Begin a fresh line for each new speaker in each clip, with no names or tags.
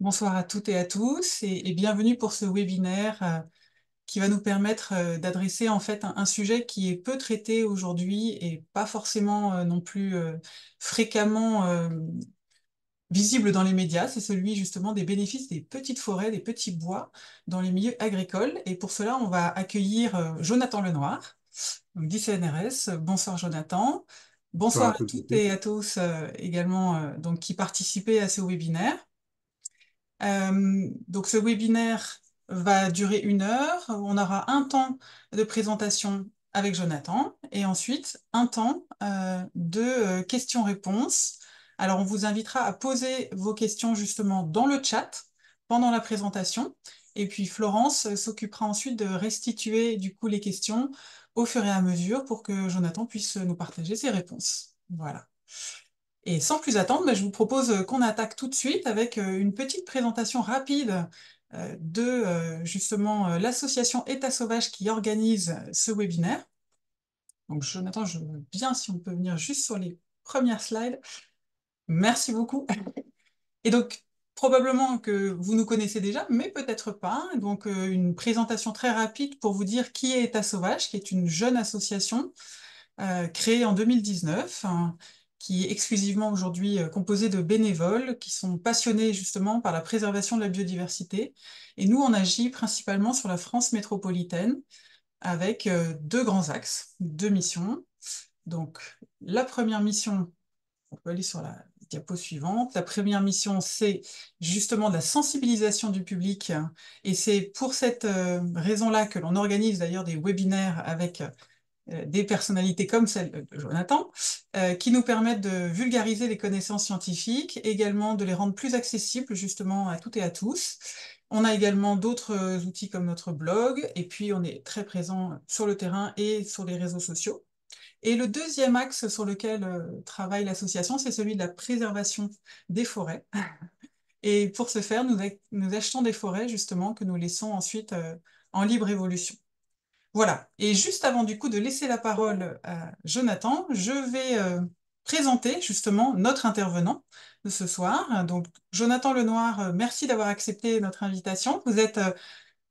Bonsoir à toutes et à tous et bienvenue pour ce webinaire qui va nous permettre d'adresser en fait un sujet qui est peu traité aujourd'hui et pas forcément non plus fréquemment visible dans les médias. C'est celui justement des bénéfices des petites forêts, des petits bois dans les milieux agricoles. Et pour cela, on va accueillir Jonathan Lenoir, donc d'ICNRS. Bonsoir Jonathan.
Bonsoir
Bonsoir
à
à
toutes et
toutes et
tous.
à tous également donc, qui participaient à ce webinaire. Donc ce webinaire va durer 1 heure. On aura un temps de présentation avec Jonathan et ensuite un temps de questions-réponses. Alors on vous invitera à poser vos questions justement dans le chat pendant la présentation et puis Florence s'occupera ensuite de restituer du coup les questions au fur et à mesure pour que Jonathan puisse nous partager ses réponses. Voilà. Et sans plus attendre, je vous propose qu'on attaque tout de suite avec une petite présentation rapide de justement l'association État Sauvage qui organise ce webinaire. Donc Jonathan, je veux bien si on peut venir juste sur les premières slides. Merci beaucoup. Et donc, probablement que vous nous connaissez déjà, mais peut-être pas. Donc, une présentation très rapide pour vous dire qui est État Sauvage, qui est une jeune association créée en 2019, hein, qui est exclusivement aujourd'hui composée de bénévoles qui sont passionnés justement par la préservation de la biodiversité. Et nous, on agit principalement sur la France métropolitaine avec deux grands axes, deux missions. Donc, la première mission, on peut aller sur la diapo suivante. La première mission, c'est justement de la sensibilisation du public. Et c'est pour cette raison-là que l'on organise d'ailleurs des webinaires avec des personnalités comme celle de Jonathan, qui nous permettent de vulgariser les connaissances scientifiques, également de les rendre plus accessibles justement à toutes et à tous. On a également d'autres outils comme notre blog, et puis on est très présent sur le terrain et sur les réseaux sociaux. Et le deuxième axe sur lequel travaille l'association, c'est celui de la préservation des forêts. Et pour ce faire, nous achetons des forêts justement que nous laissons ensuite en libre évolution. Voilà. Et juste avant du coup de laisser la parole à Jonathan, je vais présenter justement notre intervenant de ce soir. Donc, Jonathan Lenoir, merci d'avoir accepté notre invitation. Vous êtes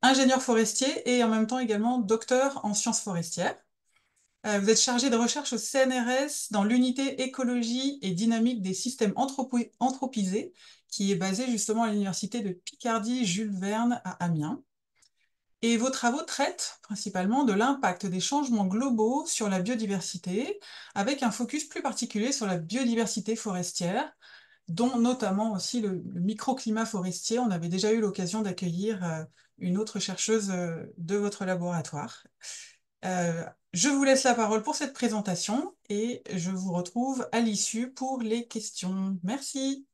ingénieur forestier et en même temps également docteur en sciences forestières. Vous êtes chargé de recherche au CNRS dans l'unité écologie et dynamique des systèmes anthropisés, qui est basée justement à l'université de Picardie Jules Verne à Amiens. Et vos travaux traitent principalement de l'impact des changements globaux sur la biodiversité, avec un focus plus particulier sur la biodiversité forestière, dont notamment aussi le microclimat forestier. On avait déjà eu l'occasion d'accueillir une autre chercheuse de votre laboratoire. Je vous laisse la parole pour cette présentation et je vous retrouve à l'issue pour les questions. Merci.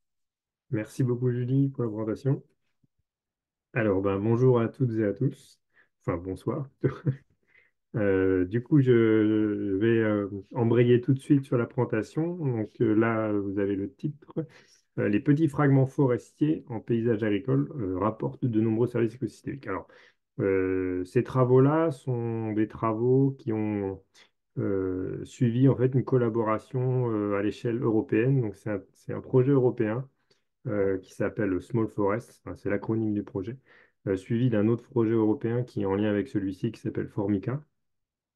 Merci beaucoup, Julie, pour la présentation. Alors, bonjour à toutes et à tous. Enfin, bonsoir. Du coup, je vais embrayer tout de suite sur la présentation. Donc là, vous avez le titre. Les petits fragments forestiers en paysage agricole rapportent de nombreux services écosystémiques. Alors, ces travaux-là sont des travaux qui ont suivi en fait une collaboration à l'échelle européenne. Donc, c'est un projet européen qui s'appelle Small Forest, enfin, c'est l'acronyme du projet, suivi d'un autre projet européen qui est en lien avec celui-ci qui s'appelle Formica.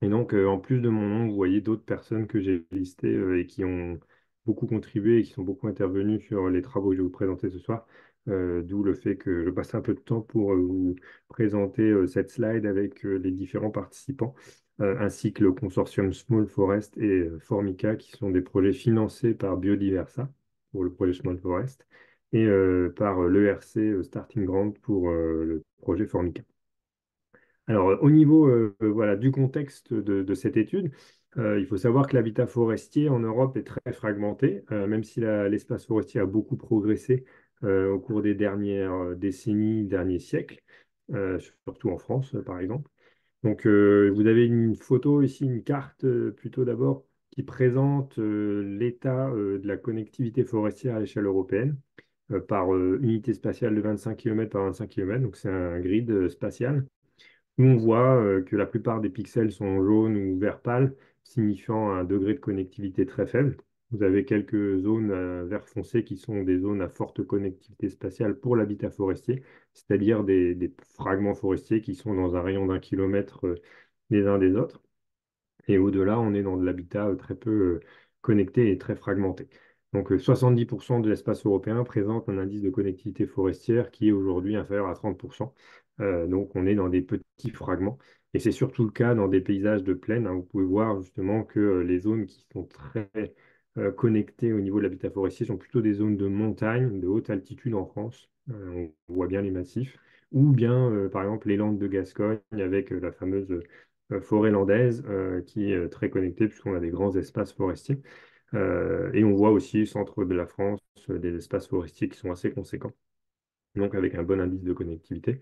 Et donc, en plus de mon nom, vous voyez d'autres personnes que j'ai listées et qui ont beaucoup contribué et qui sont beaucoup intervenues sur les travaux que je vais vous présenter ce soir. D'où le fait que je passe un peu de temps pour vous présenter cette slide avec les différents participants, ainsi que le consortium Small Forest et Formica, qui sont des projets financés par Biodiversa pour le projet Small Forest et par l'ERC Starting Grant pour le projet Formica. Alors, au niveau voilà, du contexte de cette étude, il faut savoir que l'habitat forestier en Europe est très fragmenté, même si l'espace forestier a beaucoup progressé au cours des dernières décennies, derniers siècles, surtout en France, par exemple. Donc, vous avez une photo ici, une carte plutôt d'abord, qui présente l'état de la connectivité forestière à l'échelle européenne par unité spatiale de 25 km par 25 km. Donc, c'est un grid spatial où on voit que la plupart des pixels sont jaunes ou vert pâle, signifiant un degré de connectivité très faible. Vous avez quelques zones vert foncé qui sont des zones à forte connectivité spatiale pour l'habitat forestier, c'est-à-dire des fragments forestiers qui sont dans un rayon d'1 kilomètre les uns des autres. Et au-delà, on est dans de l'habitat très peu connecté et très fragmenté. Donc 70% de l'espace européen présente un indice de connectivité forestière qui est aujourd'hui inférieur à 30%. Donc on est dans des petits fragments. Et c'est surtout le cas dans des paysages de plaine, hein. Vous pouvez voir justement que les zones qui sont très connectées au niveau de l'habitat forestier sont plutôt des zones de montagne, de haute altitude en France. On voit bien les massifs. Ou bien, par exemple, les Landes de Gascogne avec la fameuse forêt landaise qui est très connectée puisqu'on a des grands espaces forestiers. Et on voit aussi au centre de la France des espaces forestiers qui sont assez conséquents, donc avec un bon indice de connectivité.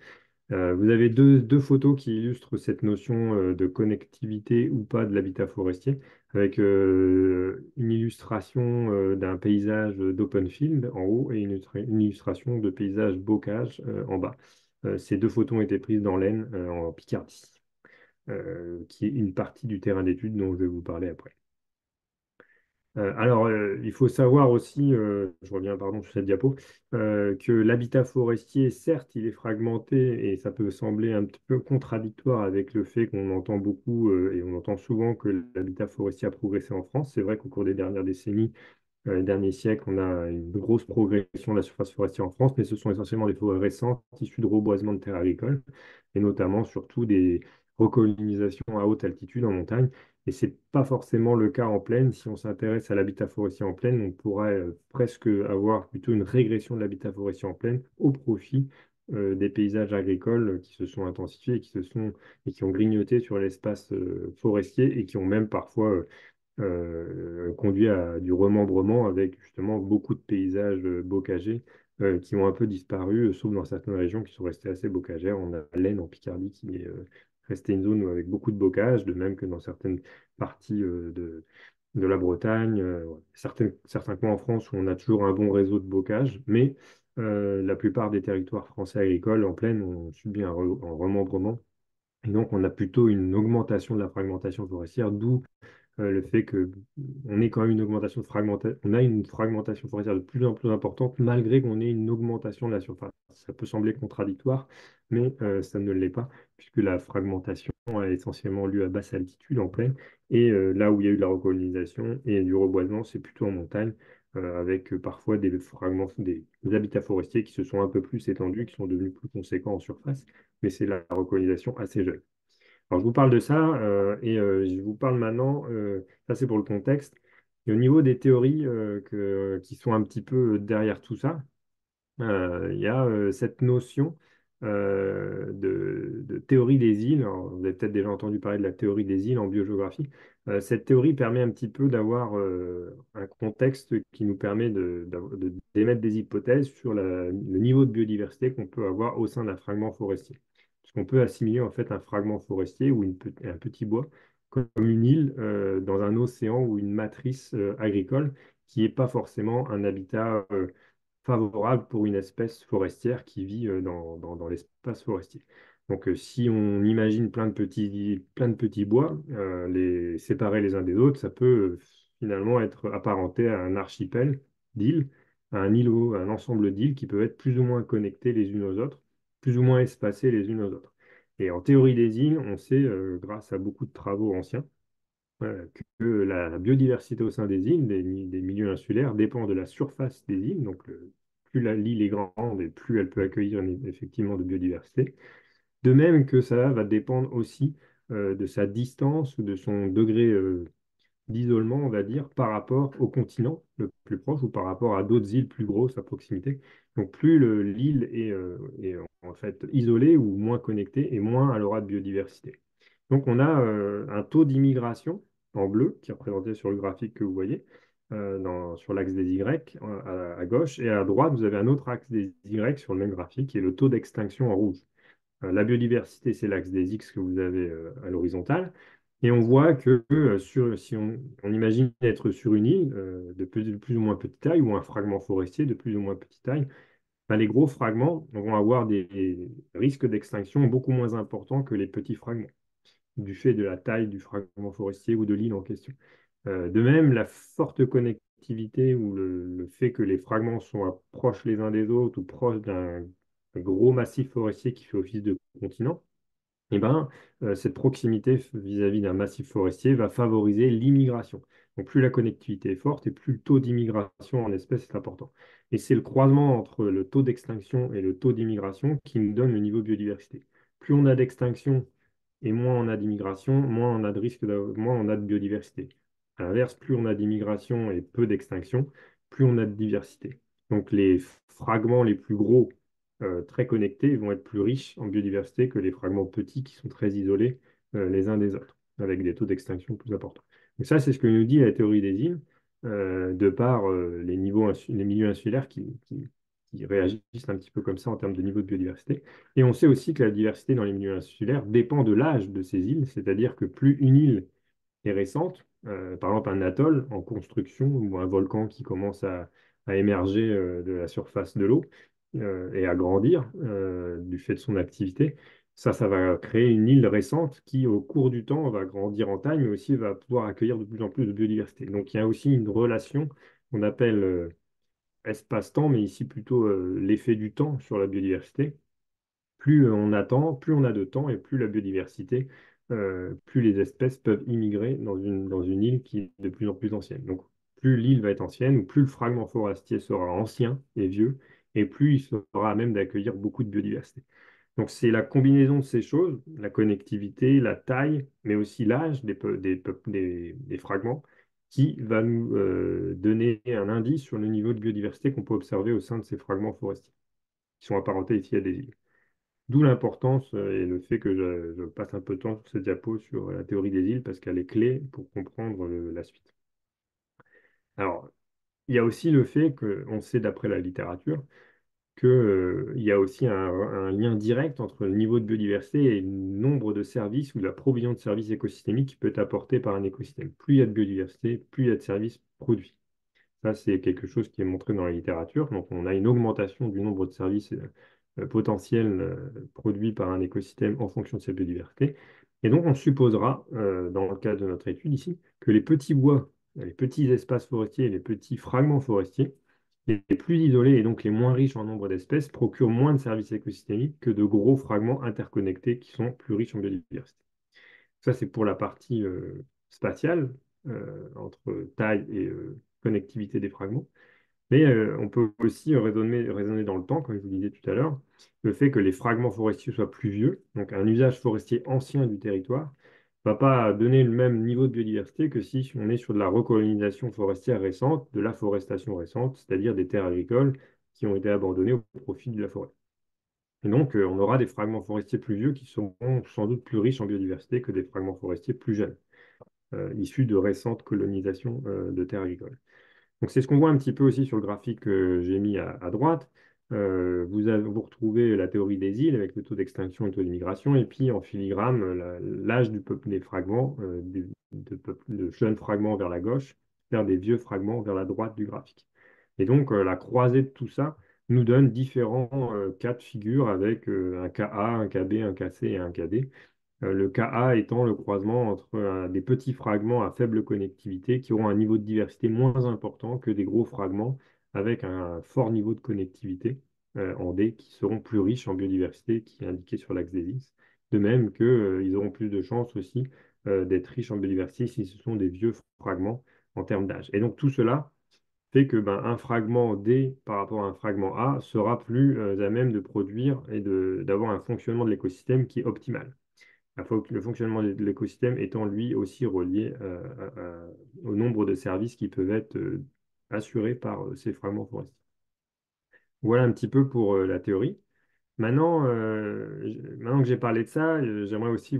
Vous avez deux photos qui illustrent cette notion de connectivité ou pas de l'habitat forestier, avec une illustration d'un paysage d'open field en haut et une illustration de paysage bocage en bas. Ces deux photos ont été prises dans l'Aisne, en Picardie, qui est une partie du terrain d'étude dont je vais vous parler après. Il faut savoir aussi, je reviens pardon sur cette diapo, que l'habitat forestier, certes, il est fragmenté et ça peut sembler un petit peu contradictoire avec le fait qu'on entend beaucoup et on entend souvent que l'habitat forestier a progressé en France. C'est vrai qu'au cours des dernières décennies, les derniers siècles, on a une grosse progression de la surface forestière en France, mais ce sont essentiellement des forêts récentes issues de reboisement de terres agricoles, et notamment surtout des recolonisations à haute altitude en montagne. Et ce n'est pas forcément le cas en plaine. Si on s'intéresse à l'habitat forestier en plaine, on pourrait presque avoir plutôt une régression de l'habitat forestier en plaine au profit des paysages agricoles qui se sont intensifiés et qui ont grignoté sur l'espace forestier et qui ont même parfois conduit à du remembrement avec justement beaucoup de paysages bocagers qui ont un peu disparu, sauf dans certaines régions qui sont restées assez bocagères. On a l'Aisne en Picardie qui est restée une zone avec beaucoup de bocage, de même que dans certaines parties de la Bretagne, ouais. Certains coins en France où on a toujours un bon réseau de bocage, mais la plupart des territoires français agricoles en plaine ont subi un remembrement. Et donc, on a plutôt une augmentation de la fragmentation forestière, d'où le fait que on ait quand même une augmentation de fragmentation, on a une fragmentation forestière de plus en plus importante, malgré qu'on ait une augmentation de la surface. Ça peut sembler contradictoire, mais ça ne l'est pas, puisque la fragmentation a essentiellement lieu à basse altitude, en plaine, et là où il y a eu de la recolonisation et du reboisement, c'est plutôt en montagne, avec parfois des fragments, des habitats forestiers qui se sont un peu plus étendus, qui sont devenus plus conséquents en surface, mais c'est la recolonisation assez jeune. Alors, je vous parle de ça je vous parle maintenant, ça c'est pour le contexte, et au niveau des théories qui sont un petit peu derrière tout ça, il y a cette notion de théorie des îles. Alors, vous avez peut-être déjà entendu parler de la théorie des îles en biogéographie. Cette théorie permet un petit peu d'avoir un contexte qui nous permet d'émettre des hypothèses sur le niveau de biodiversité qu'on peut avoir au sein d'un fragment forestier. Parce qu'on peut assimiler en fait un fragment forestier ou un petit bois comme une île dans un océan ou une matrice agricole qui n'est pas forcément un habitat favorable pour une espèce forestière qui vit dans l'espace forestier. Donc, si on imagine plein de petits bois, les séparer les uns des autres, ça peut finalement être apparenté à un archipel d'îles, à un îlot, à un ensemble d'îles qui peuvent être plus ou moins connectées les unes aux autres, plus ou moins espacées les unes aux autres. Et en théorie des îles, on sait, grâce à beaucoup de travaux anciens, que la biodiversité au sein des îles, des milieux insulaires, dépend de la surface des îles. Donc, plus l'île est grande et plus elle peut accueillir effectivement de biodiversité. De même que ça va dépendre aussi de sa distance ou de son degré d'isolement, on va dire, par rapport au continent le plus proche ou par rapport à d'autres îles plus grosses à proximité. Donc, plus l'île est en fait isolée ou moins connectée et moins elle aura de biodiversité. Donc, on a un taux d'immigration en bleu qui est représenté sur le graphique que vous voyez sur l'axe des Y à gauche et à droite, vous avez un autre axe des Y sur le même graphique qui est le taux d'extinction en rouge. La biodiversité, c'est l'axe des X que vous avez à l'horizontale. Et on voit que si on imagine être sur une île de plus ou moins petite taille ou un fragment forestier de plus ou moins petite taille, ben, les gros fragments vont avoir des risques d'extinction beaucoup moins importants que les petits fragments, du fait de la taille du fragment forestier ou de l'île en question. De même, la forte connectivité ou le fait que les fragments soient proches les uns des autres ou proches d'un gros massif forestier qui fait office de continent, eh ben, cette proximité vis-à-vis d'un massif forestier va favoriser l'immigration. Donc plus la connectivité est forte et plus le taux d'immigration en espèces est important. Et c'est le croisement entre le taux d'extinction et le taux d'immigration qui nous donne le niveau de biodiversité. Plus on a d'extinction et moins on a d'immigration, moins on a de risque, moins on a de biodiversité. À l'inverse, plus on a d'immigration et peu d'extinction, plus on a de diversité. Donc les fragments les plus gros très connectés vont être plus riches en biodiversité que les fragments petits qui sont très isolés les uns des autres, avec des taux d'extinction plus importants. Donc ça, c'est ce que nous dit la théorie des îles, de par les les milieux insulaires qui réagissent un petit peu comme ça en termes de niveau de biodiversité. Et on sait aussi que la diversité dans les milieux insulaires dépend de l'âge de ces îles, c'est-à-dire que plus une île est récente, par exemple un atoll en construction ou un volcan qui commence à émerger de la surface de l'eau et à grandir du fait de son activité. Ça va créer une île récente qui, au cours du temps, va grandir en taille, mais aussi va pouvoir accueillir de plus en plus de biodiversité. Donc il y a aussi une relation qu'on appelle espace-temps, mais ici plutôt l'effet du temps sur la biodiversité. Plus on attend, plus on a de temps et plus la biodiversité, plus les espèces peuvent immigrer dans une île qui est de plus en plus ancienne. Donc, plus l'île va être ancienne, ou plus le fragment forestier sera ancien et vieux, et plus il sera à même d'accueillir beaucoup de biodiversité. Donc, c'est la combinaison de ces choses, la connectivité, la taille, mais aussi l'âge des fragments, qui va nous donner un indice sur le niveau de biodiversité qu'on peut observer au sein de ces fragments forestiers, qui sont apparentés ici à des îles. D'où l'importance et le fait que je passe un peu de temps sur cette diapo sur la théorie des îles parce qu'elle est clé pour comprendre la suite. Alors, il y a aussi le fait qu'on sait d'après la littérature qu'il y a aussi un lien direct entre le niveau de biodiversité et le nombre de services ou la provision de services écosystémiques qui peut être apporté par un écosystème. Plus il y a de biodiversité, plus il y a de services produits. Ça, c'est quelque chose qui est montré dans la littérature. Donc, on a une augmentation du nombre de services potentiels produits par un écosystème en fonction de sa biodiversité. Et donc, on supposera, dans le cadre de notre étude ici, que les petits bois, les petits espaces forestiers, les petits fragments forestiers, les plus isolés et donc les moins riches en nombre d'espèces, procurent moins de services écosystémiques que de gros fragments interconnectés qui sont plus riches en biodiversité. Ça, c'est pour la partie spatiale, entre taille et connectivité des fragments. Mais on peut aussi raisonner dans le temps, comme je vous disais tout à l'heure, le fait que les fragments forestiers soient plus vieux, donc un usage forestier ancien du territoire, ne va pas donner le même niveau de biodiversité que si on est sur de la recolonisation forestière récente, de la forestation récente, c'est-à-dire des terres agricoles qui ont été abandonnées au profit de la forêt. Et donc, on aura des fragments forestiers plus vieux qui seront sans doute plus riches en biodiversité que des fragments forestiers plus jeunes, issus de récentes colonisations de terres agricoles. Donc, c'est ce qu'on voit un petit peu aussi sur le graphique que j'ai mis à droite. Vous retrouvez la théorie des îles avec le taux d'extinction et le taux d'immigration, et puis en filigrane, l'âge du peuple des fragments, de jeunes fragments vers la gauche, vers des vieux fragments vers la droite du graphique. Et donc, la croisée de tout ça nous donne différents cas de figure avec un Ka, un Kb, un Kc et un Kd. Le Ka étant le croisement entre des petits fragments à faible connectivité qui auront un niveau de diversité moins important que des gros fragments avec un fort niveau de connectivité en D qui seront plus riches en biodiversité qui est indiqué sur l'axe des X. De même qu'ils auront plus de chances aussi d'être riches en biodiversité si ce sont des vieux fragments en termes d'âge. Et donc tout cela fait que un fragment D par rapport à un fragment A sera plus à même de produire et d'avoir un fonctionnement de l'écosystème qui est optimal. Le fonctionnement de l'écosystème étant lui aussi relié au nombre de services qui peuvent être assurés par ces fragments forestiers. Voilà un petit peu pour la théorie. Maintenant que j'ai parlé de ça, j'aimerais aussi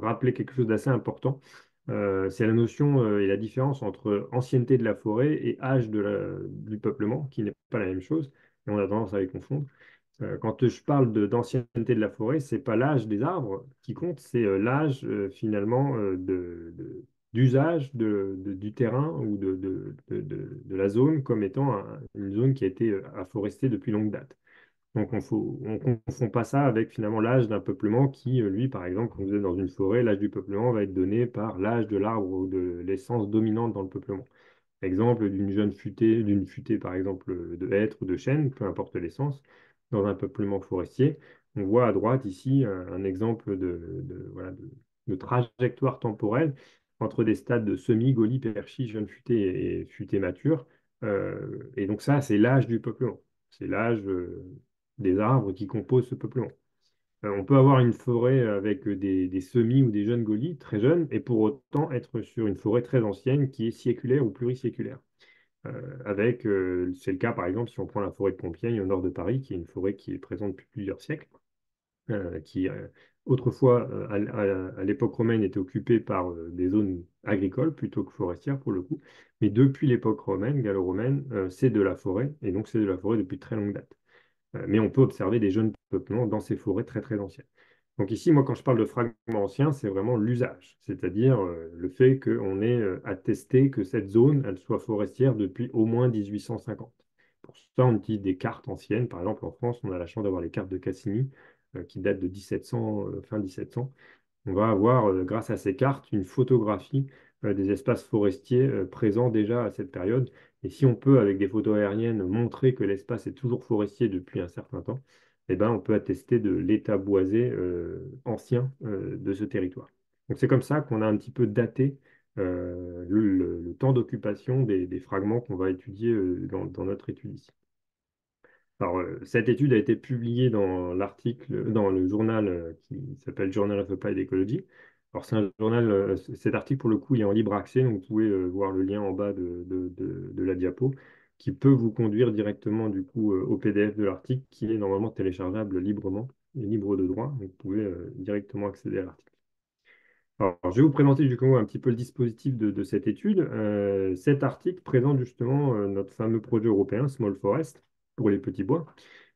rappeler quelque chose d'assez important. C'est la notion et la différence entre ancienneté de la forêt et âge du peuplement, qui n'est pas la même chose, et on a tendance à les confondre. Quand je parle d'ancienneté de la forêt, c'est pas l'âge des arbres qui compte, c'est l'âge finalement d'usage du terrain ou de la zone comme étant une zone qui a été afforestée depuis longue date. Donc on confond pas ça avec finalement l'âge d'un peuplement qui, lui, par exemple, quand vous êtes dans une forêt, l'âge du peuplement va être donné par l'âge de l'arbre ou de l'essence dominante dans le peuplement. Exemple d'une futée par exemple de hêtre ou de chêne, peu importe l'essence, dans un peuplement forestier. On voit à droite ici un exemple voilà, de trajectoire temporelle entre des stades de semis, gaulis, perchis, jeunes futaies et futaies matures. Et donc ça, c'est l'âge du peuplement. C'est l'âge des arbres qui composent ce peuplement. On peut avoir une forêt avec des semis ou des jeunes gaulis très jeunes et pour autant être sur une forêt très ancienne qui est sièculaire ou pluriséculaire. C'est le cas par exemple si on prend la forêt de Compiègne au nord de Paris, qui est une forêt qui est présente depuis plusieurs siècles, qui autrefois à l'époque romaine était occupée par des zones agricoles plutôt que forestières pour le coup, mais depuis l'époque romaine, gallo-romaine, c'est de la forêt et donc c'est de la forêt depuis très longue date. Mais on peut observer des jeunes peuplements dans ces forêts très très anciennes. Donc ici, moi, quand je parle de fragments anciens, c'est vraiment l'usage, c'est-à-dire le fait qu'on ait attesté que cette zone, elle soit forestière depuis au moins 1850. Pour ça, on utilise des cartes anciennes. Par exemple, en France, on a la chance d'avoir les cartes de Cassini, qui datent de 1700, fin 1700. On va avoir, grâce à ces cartes, une photographie des espaces forestiers présents déjà à cette période. Et si on peut, avec des photos aériennes, montrer que l'espace est toujours forestier depuis un certain temps, eh ben, on peut attester de l'état boisé ancien de ce territoire. Donc c'est comme ça qu'on a un petit peu daté le temps d'occupation des fragments qu'on va étudier dans notre étude ici. Alors, cette étude a été publiée dans le journal qui s'appelle Journal of Applied Ecology. Alors, c'est un journal, cet article pour le coup, il est en libre accès, donc vous pouvez voir le lien en bas de la diapo, qui peut vous conduire directement du coup au PDF de l'article, qui est normalement téléchargeable librement et libre de droit, donc vous pouvez directement accéder à l'article. Alors, je vais vous présenter du coup un petit peu le dispositif de cette étude. Cet article présente justement notre fameux projet européen Small Forest pour les petits bois,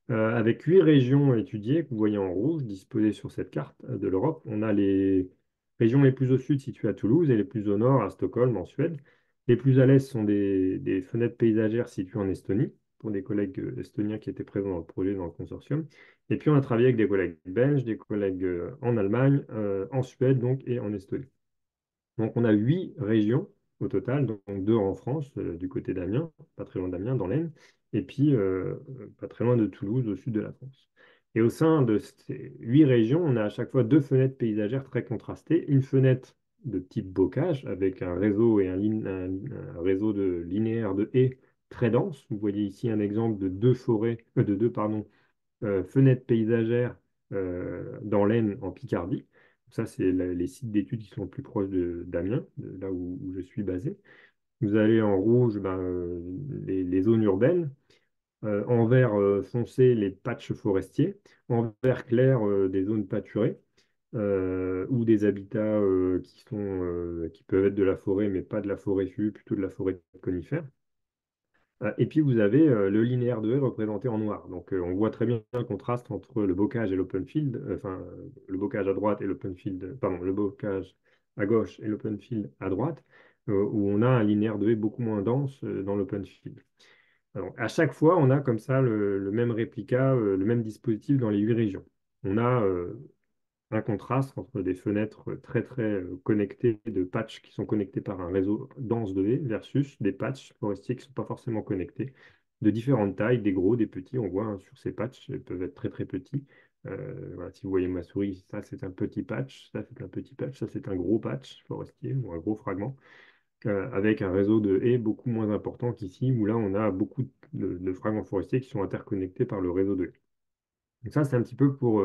avec 8 régions étudiées que vous voyez en rouge disposées sur cette carte de l'Europe. On a les régions les plus au sud situées à Toulouse et les plus au nord à Stockholm en Suède. Les plus à l'est sont des fenêtres paysagères situées en Estonie pour des collègues estoniens qui étaient présents dans le projet, dans le consortium. Et puis on a travaillé avec des collègues belges, des collègues en Allemagne, en Suède donc, et en Estonie. Donc on a 8 régions au total, donc 2 en France, du côté d'Amiens, pas très loin d'Amiens, dans l'Aisne, et puis pas très loin de Toulouse, au sud de la France. Et au sein de ces 8 régions, on a à chaque fois 2 fenêtres paysagères très contrastées. Une fenêtre de type bocage, avec un réseau et un réseau de linéaire de haies très dense. Vous voyez ici un exemple de 2 forêts, de deux, pardon, fenêtres paysagères dans l'Aisne en Picardie. Ça, c'est les sites d'études qui sont le plus proches d'Amiens, là où je suis basé. Vous avez en rouge ben, les zones urbaines, en vert foncé les patchs forestiers, en vert clair des zones pâturées ou des habitats qui peuvent être de la forêt, mais pas de la forêt feuillue, plutôt de la forêt conifère. Et puis vous avez le linéaire de haies représenté en noir. Donc on voit très bien le contraste entre le bocage et l'open field, enfin le bocage à droite et l'open field, pardon, le bocage à gauche et l'open field à droite, où on a un linéaire de haies beaucoup moins dense dans l'open field. Alors, à chaque fois, on a comme ça le même réplica, le même dispositif dans les 8 régions. On a un contraste entre des fenêtres très très connectées de patchs qui sont connectés par un réseau dense de haies versus des patchs forestiers qui ne sont pas forcément connectés, de différentes tailles, des gros, des petits. On voit hein, sur ces patchs, ils peuvent être très très petits. Voilà, si vous voyez ma souris, ça c'est un petit patch, ça c'est un petit patch, ça c'est un gros patch forestier ou un gros fragment, avec un réseau de haies beaucoup moins important qu'ici, où là on a beaucoup de fragments forestiers qui sont interconnectés par le réseau de haies. Donc ça, c'est un petit peu pour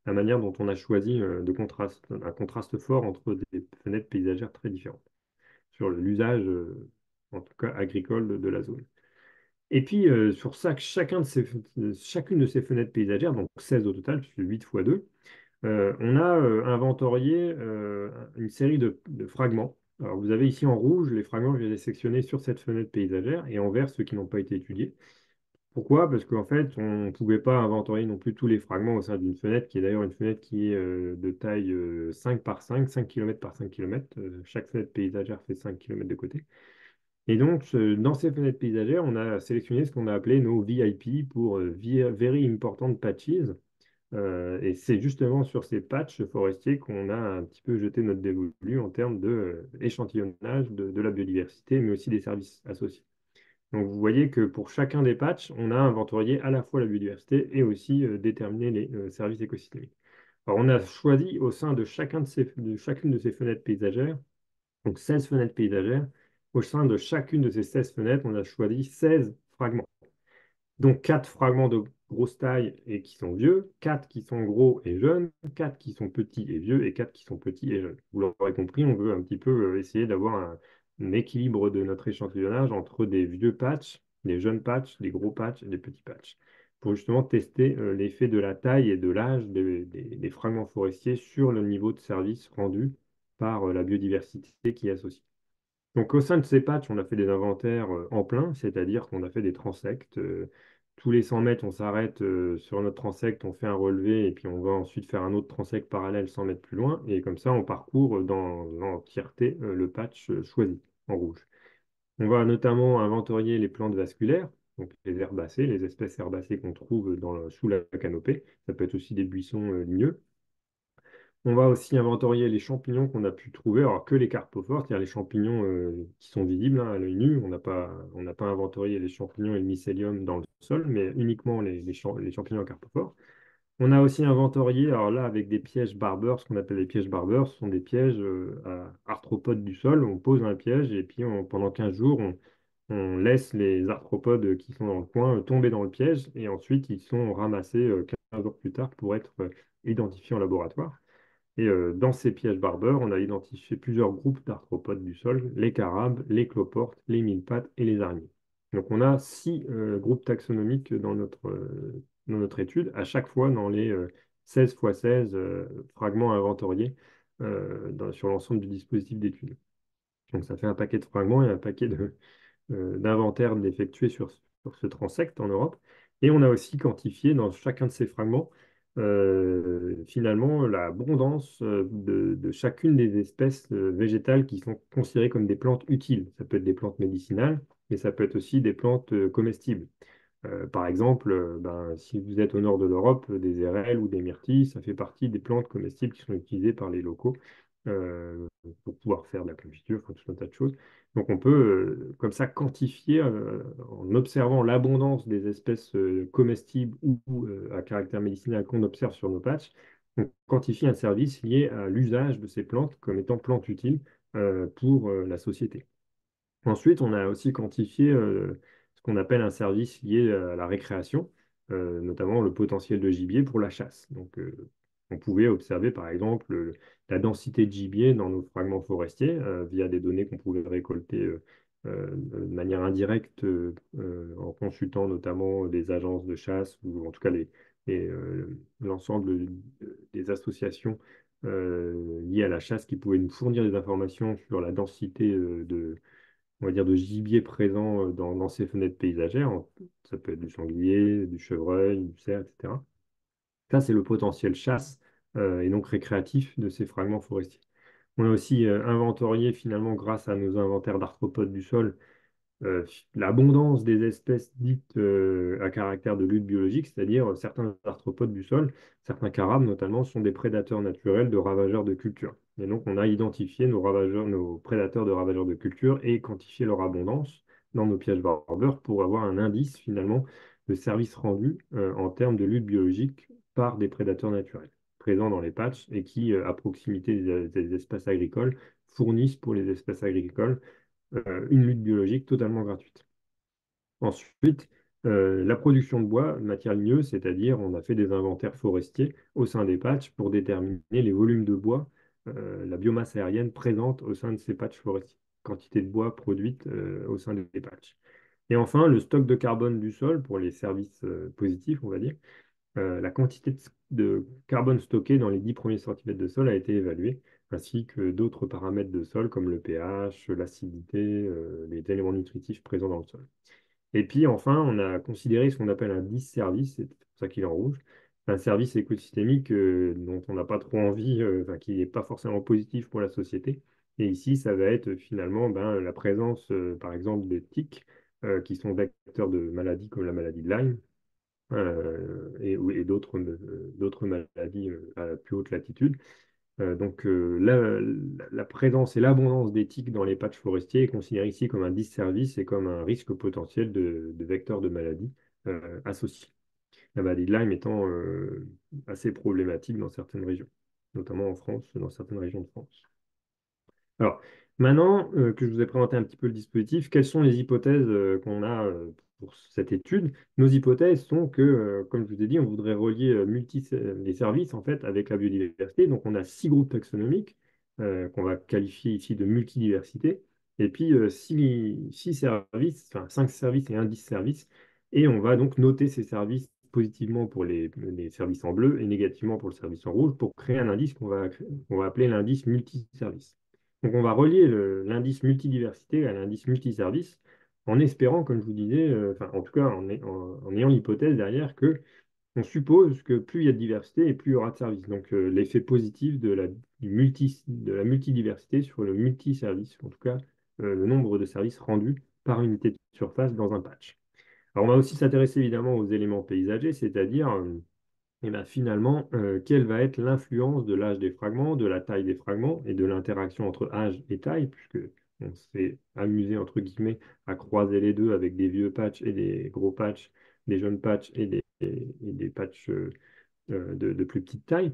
la manière dont on a choisi un contraste fort entre des fenêtres paysagères très différentes sur l'usage, en tout cas agricole, de la zone. Et puis, sur ça, chacune de ces fenêtres paysagères, donc 16 au total, puisque 8 fois 2, on a inventorié une série de fragments. Alors, vous avez ici en rouge les fragments que j'ai sélectionnés sur cette fenêtre paysagère et en vert ceux qui n'ont pas été étudiés. Pourquoi? Parce qu'en fait, on ne pouvait pas inventorier non plus tous les fragments au sein d'une fenêtre, qui est d'ailleurs une fenêtre qui est de taille 5 par 5, 5 km par 5 km. Chaque fenêtre paysagère fait 5 km de côté. Et donc, dans ces fenêtres paysagères, on a sélectionné ce qu'on a appelé nos VIP pour Very Important Patches. Et c'est justement sur ces patchs forestiers qu'on a un petit peu jeté notre dévolu en termes de échantillonnage de la biodiversité, mais aussi des services associés. Donc vous voyez que pour chacun des patchs, on a inventorié à la fois la biodiversité et aussi déterminé les services écosystémiques. Alors on a choisi au sein de, de chacune de ces fenêtres paysagères, donc 16 fenêtres paysagères, au sein de chacune de ces 16 fenêtres, on a choisi 16 fragments. Donc 4 fragments de grosse taille et qui sont vieux, 4 qui sont gros et jeunes, 4 qui sont petits et vieux et 4 qui sont petits et jeunes. Vous l'aurez compris, on veut un petit peu essayer d'avoir un équilibre de notre échantillonnage entre des vieux patchs, des jeunes patchs, des gros patchs et des petits patchs, pour justement tester l'effet de la taille et de l'âge des fragments forestiers sur le niveau de service rendu par la biodiversité qui est associée. Donc, au sein de ces patchs, on a fait des inventaires en plein, c'est-à-dire qu'on a fait des transects. Tous les 100 mètres, on s'arrête sur notre transect, on fait un relevé et puis on va ensuite faire un autre transect parallèle 100 mètres plus loin. Et comme ça, on parcourt dans l'entièreté le patch choisi en rouge. On va notamment inventorier les plantes vasculaires, donc les herbacées, les espèces herbacées qu'on trouve sous la canopée. Ça peut être aussi des buissons ligneux. On va aussi inventorier les champignons qu'on a pu trouver, alors que les carpophores, c'est-à-dire les champignons qui sont visibles à l'œil nu. On n'a pas inventorié les champignons et le mycélium dans le sol, mais uniquement les champignons à carpophores. On a aussi inventorié, alors là, avec des pièges barbeurs, ce qu'on appelle les pièges barbeurs, ce sont des pièges à arthropodes du sol. On pose un piège et puis pendant 15 jours, on laisse les arthropodes qui sont dans le coin tomber dans le piège et ensuite ils sont ramassés 15 jours plus tard pour être identifiés en laboratoire. Et dans ces pièges barbeurs, on a identifié plusieurs groupes d'arthropodes du sol, les carabes, les cloportes, les mille-pattes et les araignées. Donc on a 6 groupes taxonomiques dans notre étude, à chaque fois dans les 16 x 16 fragments inventoriés sur l'ensemble du dispositif d'étude. Donc ça fait un paquet de fragments et un paquet d'inventaires d'effectuer sur ce transect en Europe. Et on a aussi quantifié dans chacun de ces fragments finalement l'abondance de chacune des espèces végétales qui sont considérées comme des plantes utiles. Ça peut être des plantes médicinales, mais ça peut être aussi des plantes comestibles. Par exemple, si vous êtes au nord de l'Europe, des érelles ou des myrtilles, ça fait partie des plantes comestibles qui sont utilisées par les locaux pour pouvoir faire de la confiture, enfin, tout un tas de choses. Donc on peut comme ça quantifier en observant l'abondance des espèces comestibles ou à caractère médicinal qu'on observe sur nos patchs. On quantifie un service lié à l'usage de ces plantes comme étant plantes utiles pour la société. Ensuite, on a aussi quantifié ce qu'on appelle un service lié à la récréation, notamment le potentiel de gibier pour la chasse. Donc, on pouvait observer par exemple la densité de gibier dans nos fragments forestiers via des données qu'on pouvait récolter de manière indirecte en consultant notamment des agences de chasse ou en tout cas l'ensemble des associations liées à la chasse qui pouvaient nous fournir des informations sur la densité on va dire, de gibier présent dans ces fenêtres paysagères. Ça peut être du sanglier, du chevreuil, du cerf, etc. Ça, c'est le potentiel chasse et donc récréatif de ces fragments forestiers. On a aussi inventorié finalement grâce à nos inventaires d'arthropodes du sol l'abondance des espèces dites à caractère de lutte biologique, c'est-à-dire certains arthropodes du sol, certains carabes notamment, sont des prédateurs naturels de ravageurs de culture. Et donc on a identifié nos prédateurs de ravageurs de culture et quantifié leur abondance dans nos pièges barbeurs pour avoir un indice finalement de service rendu en termes de lutte biologique par des prédateurs naturels présents dans les patchs et qui, à proximité des espaces agricoles, fournissent pour les espèces agricoles une lutte biologique totalement gratuite. Ensuite, la production de bois, matière ligneuse, c'est-à-dire on a fait des inventaires forestiers au sein des patchs pour déterminer les volumes de bois, la biomasse aérienne présente au sein de ces patchs forestiers, quantité de bois produite au sein des patchs. Et enfin, le stock de carbone du sol pour les services positifs, on va dire. La quantité de carbone stocké dans les 10 premiers centimètres de sol a été évaluée, ainsi que d'autres paramètres de sol comme le pH, l'acidité, les éléments nutritifs présents dans le sol. Et puis enfin, on a considéré ce qu'on appelle un disservice, c'est pour ça qu'il est en rouge, un service écosystémique dont on n'a pas trop envie, enfin, qui n'est pas forcément positif pour la société. Et ici, ça va être finalement la présence, par exemple, des tiques qui sont vecteurs de maladies comme la maladie de Lyme et d'autres maladies à la plus haute latitude. La présence et l'abondance des tiques dans les patchs forestiers est considérée ici comme un disservice et comme un risque potentiel de vecteurs de maladies associés. La maladie de Lyme étant assez problématique dans certaines régions, notamment en France, dans certaines régions de France. Alors, maintenant que je vous ai présenté un petit peu le dispositif, quelles sont les hypothèses qu'on a pour cette étude? Nos hypothèses sont que, comme je vous ai dit, on voudrait relier les services en fait avec la biodiversité. Donc, on a 6 groupes taxonomiques qu'on va qualifier ici de multidiversité, et puis 6 services, enfin 5 services et un 10 services, et on va donc noter ces services positivement pour les services en bleu et négativement pour le service en rouge pour créer un indice qu'on va appeler l'indice multiservice. Donc, on va relier l'indice multidiversité à l'indice multiservice en espérant, comme je vous disais, enfin, en tout cas, en ayant l'hypothèse derrière que on suppose que plus il y a de diversité et plus il y aura de services. Donc, l'effet positif de la multidiversité sur le multiservice, en tout cas, le nombre de services rendus par unité de surface dans un patch. Alors, on va aussi s'intéresser évidemment aux éléments paysagers, c'est-à-dire et ben finalement, quelle va être l'influence de l'âge des fragments, de la taille des fragments et de l'interaction entre âge et taille, puisque on s'est amusé, entre guillemets, à croiser les deux avec des vieux patchs et des gros patchs, des jeunes patchs et des patchs de plus petite taille.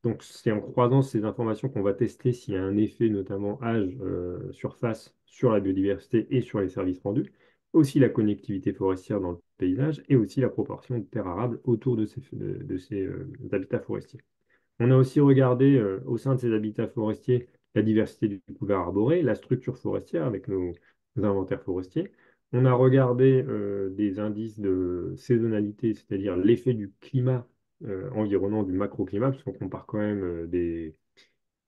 Donc, c'est en croisant ces informations qu'on va tester s'il y a un effet, notamment âge, surface, sur la biodiversité et sur les services rendus, aussi la connectivité forestière dans le paysage et aussi la proportion de terres arables autour de ces habitats forestiers. On a aussi regardé au sein de ces habitats forestiers la diversité du couvert arboré, la structure forestière avec nos inventaires forestiers. On a regardé des indices de saisonnalité, c'est-à-dire l'effet du climat environnant du macroclimat, puisqu'on compare quand même des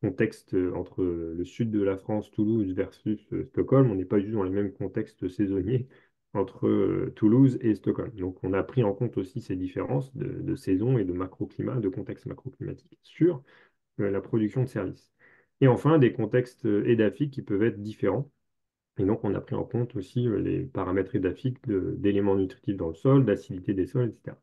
contextes entre le sud de la France, Toulouse, versus Stockholm. On n'est pas du tout dans les mêmes contextes saisonniers entre Toulouse et Stockholm. Donc on a pris en compte aussi ces différences de saison et de macroclimat, de contexte macroclimatique sur la production de services. Et enfin, des contextes édaphiques qui peuvent être différents. Et donc, on a pris en compte aussi les paramètres édaphiques d'éléments nutritifs dans le sol, d'acidité des sols, etc.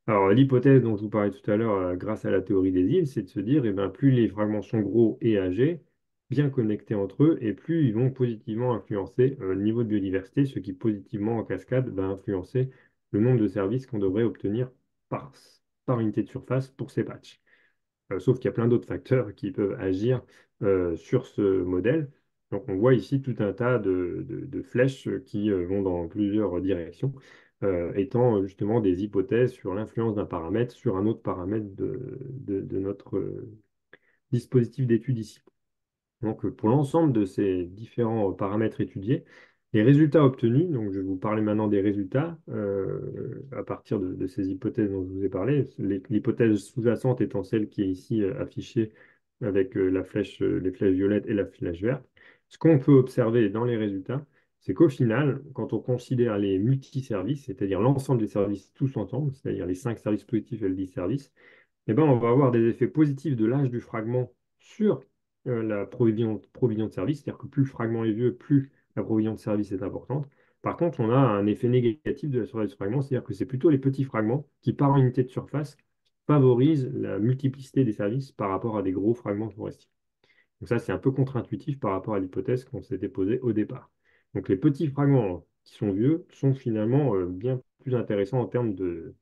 Alors, l'hypothèse dont je vous parlais tout à l'heure, grâce à la théorie des îles, c'est de se dire, eh ben, plus les fragments sont gros et âgés, bien connectés entre eux, et plus ils vont positivement influencer le niveau de biodiversité, ce qui positivement en cascade va influencer le nombre de services qu'on devrait obtenir par, par unité de surface pour ces patchs. Sauf qu'il y a plein d'autres facteurs qui peuvent agir sur ce modèle. Donc on voit ici tout un tas de flèches qui vont dans plusieurs directions, étant justement des hypothèses sur l'influence d'un paramètre sur un autre paramètre de notre dispositif d'étude ici. Donc, pour l'ensemble de ces différents paramètres étudiés, les résultats obtenus, donc je vais vous parler maintenant des résultats à partir de ces hypothèses dont je vous ai parlé. L'hypothèse sous-jacente étant celle qui est ici affichée avec les flèches violettes et la flèche verte. Ce qu'on peut observer dans les résultats, c'est qu'au final, quand on considère les multiservices, c'est-à-dire l'ensemble des services tous ensemble, c'est-à-dire les 5 services positifs et le 10 services, eh ben, on va avoir des effets positifs de l'âge du fragment sur la provision de service, c'est-à-dire que plus le fragment est vieux, plus la provision de service est importante. Par contre, on a un effet négatif de la surface du fragment, c'est-à-dire que c'est plutôt les petits fragments qui, par unité de surface, favorisent la multiplicité des services par rapport à des gros fragments forestiers. Donc ça, c'est un peu contre-intuitif par rapport à l'hypothèse qu'on s'était posée au départ. Donc les petits fragments qui sont vieux sont finalement bien plus intéressants en termes de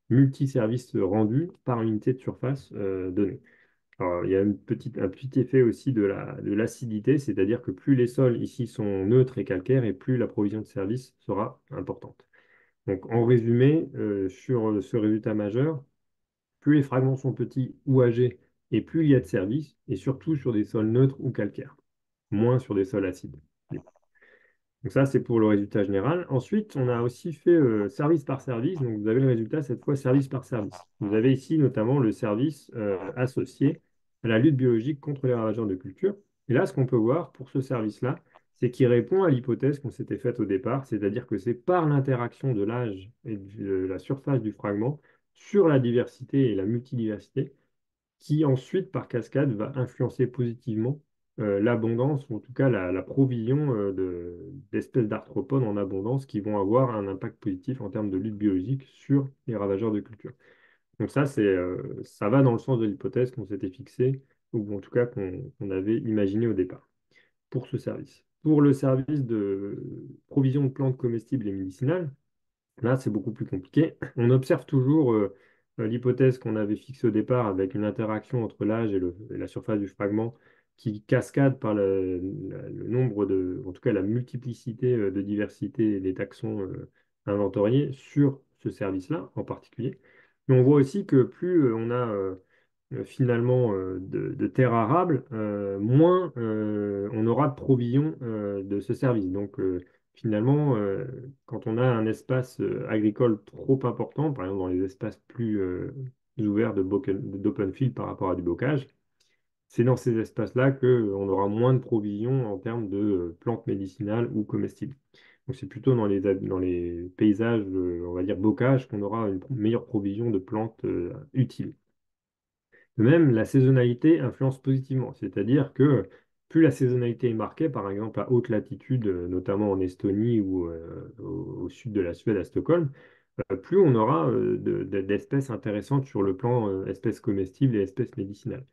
multiservices rendus par unité de surface donnée. Alors, il y a un petit effet aussi de l'acidité, c'est-à-dire que plus les sols ici sont neutres et calcaires, et plus la provision de service sera importante. Donc, en résumé, sur ce résultat majeur, plus les fragments sont petits ou âgés, et plus il y a de services, et surtout sur des sols neutres ou calcaires, moins sur des sols acides. Donc ça, c'est pour le résultat général. Ensuite, on a aussi fait service par service. Donc vous avez le résultat cette fois service par service. Vous avez ici notamment le service associé à la lutte biologique contre les ravageurs de culture. Et là, ce qu'on peut voir pour ce service-là, c'est qu'il répond à l'hypothèse qu'on s'était faite au départ, c'est-à-dire que c'est par l'interaction de l'âge et de la surface du fragment sur la diversité et la multidiversité qui ensuite, par cascade, va influencer positivement l'abondance, ou en tout cas la provision d'espèces d'arthropodes en abondance qui vont avoir un impact positif en termes de lutte biologique sur les ravageurs de culture. Donc ça, ça va dans le sens de l'hypothèse qu'on s'était fixée, ou en tout cas qu'on avait imaginé au départ pour ce service. Pour le service de provision de plantes comestibles et médicinales, là, c'est beaucoup plus compliqué. On observe toujours l'hypothèse qu'on avait fixée au départ avec une interaction entre l'âge et la surface du fragment qui cascade par le nombre en tout cas la multiplicité de diversité des taxons inventoriés sur ce service-là en particulier. Mais on voit aussi que plus on a finalement de terres arables, moins on aura de provision de ce service. Donc finalement, quand on a un espace agricole trop important, par exemple dans les espaces plus ouverts d'open field par rapport à du bocage, c'est dans ces espaces-là qu'on aura moins de provisions en termes de plantes médicinales ou comestibles. Donc c'est plutôt dans les paysages, on va dire bocage, qu'on aura une meilleure provision de plantes utiles. De même, la saisonnalité influence positivement, c'est-à-dire que plus la saisonnalité est marquée, par exemple à haute latitude, notamment en Estonie ou au sud de la Suède, à Stockholm, plus on aura d'espèces intéressantes sur le plan espèces comestibles et espèces médicinales.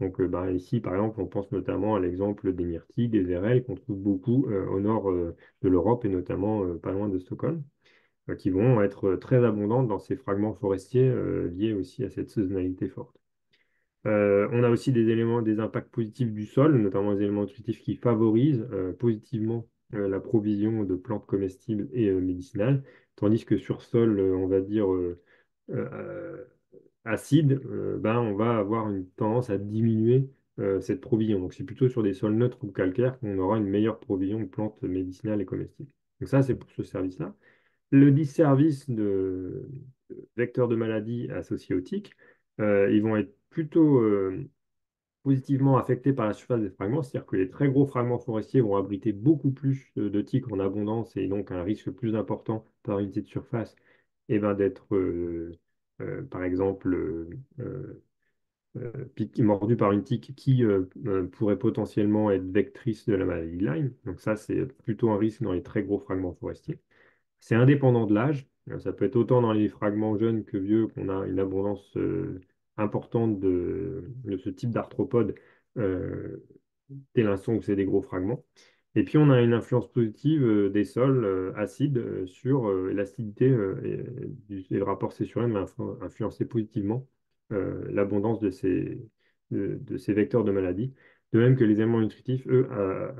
Donc bah, ici, par exemple, on pense notamment à l'exemple des myrtilles, des érelles qu'on trouve beaucoup au nord de l'Europe et notamment pas loin de Stockholm, qui vont être très abondantes dans ces fragments forestiers liés aussi à cette saisonnalité forte. On a aussi des éléments, des impacts positifs du sol, notamment des éléments nutritifs qui favorisent positivement la provision de plantes comestibles et médicinales, tandis que sur sol, on va dire euh, acide, ben, on va avoir une tendance à diminuer cette provision. Donc c'est plutôt sur des sols neutres ou calcaires qu'on aura une meilleure provision de plantes médicinales et comestibles. Donc ça, c'est pour ce service-là. Le disservice de vecteurs de maladies associés aux tiques, ils vont être plutôt positivement affectés par la surface des fragments, c'est-à-dire que les très gros fragments forestiers vont abriter beaucoup plus de tiques en abondance et donc un risque plus important par unité de surface et ben, d'être, par exemple, mordu par une tique qui pourrait potentiellement être vectrice de la maladie de Lyme. Donc ça, c'est plutôt un risque dans les très gros fragments forestiers. C'est indépendant de l'âge. Ça peut être autant dans les fragments jeunes que vieux qu'on a une abondance importante de ce type d'arthropodes euh, dès l'instant où c'est des gros fragments. Et puis on a une influence positive des sols acides sur l'acidité et le rapport C/N va influencer positivement l'abondance de ces vecteurs de maladie, de même que les éléments nutritifs, eux,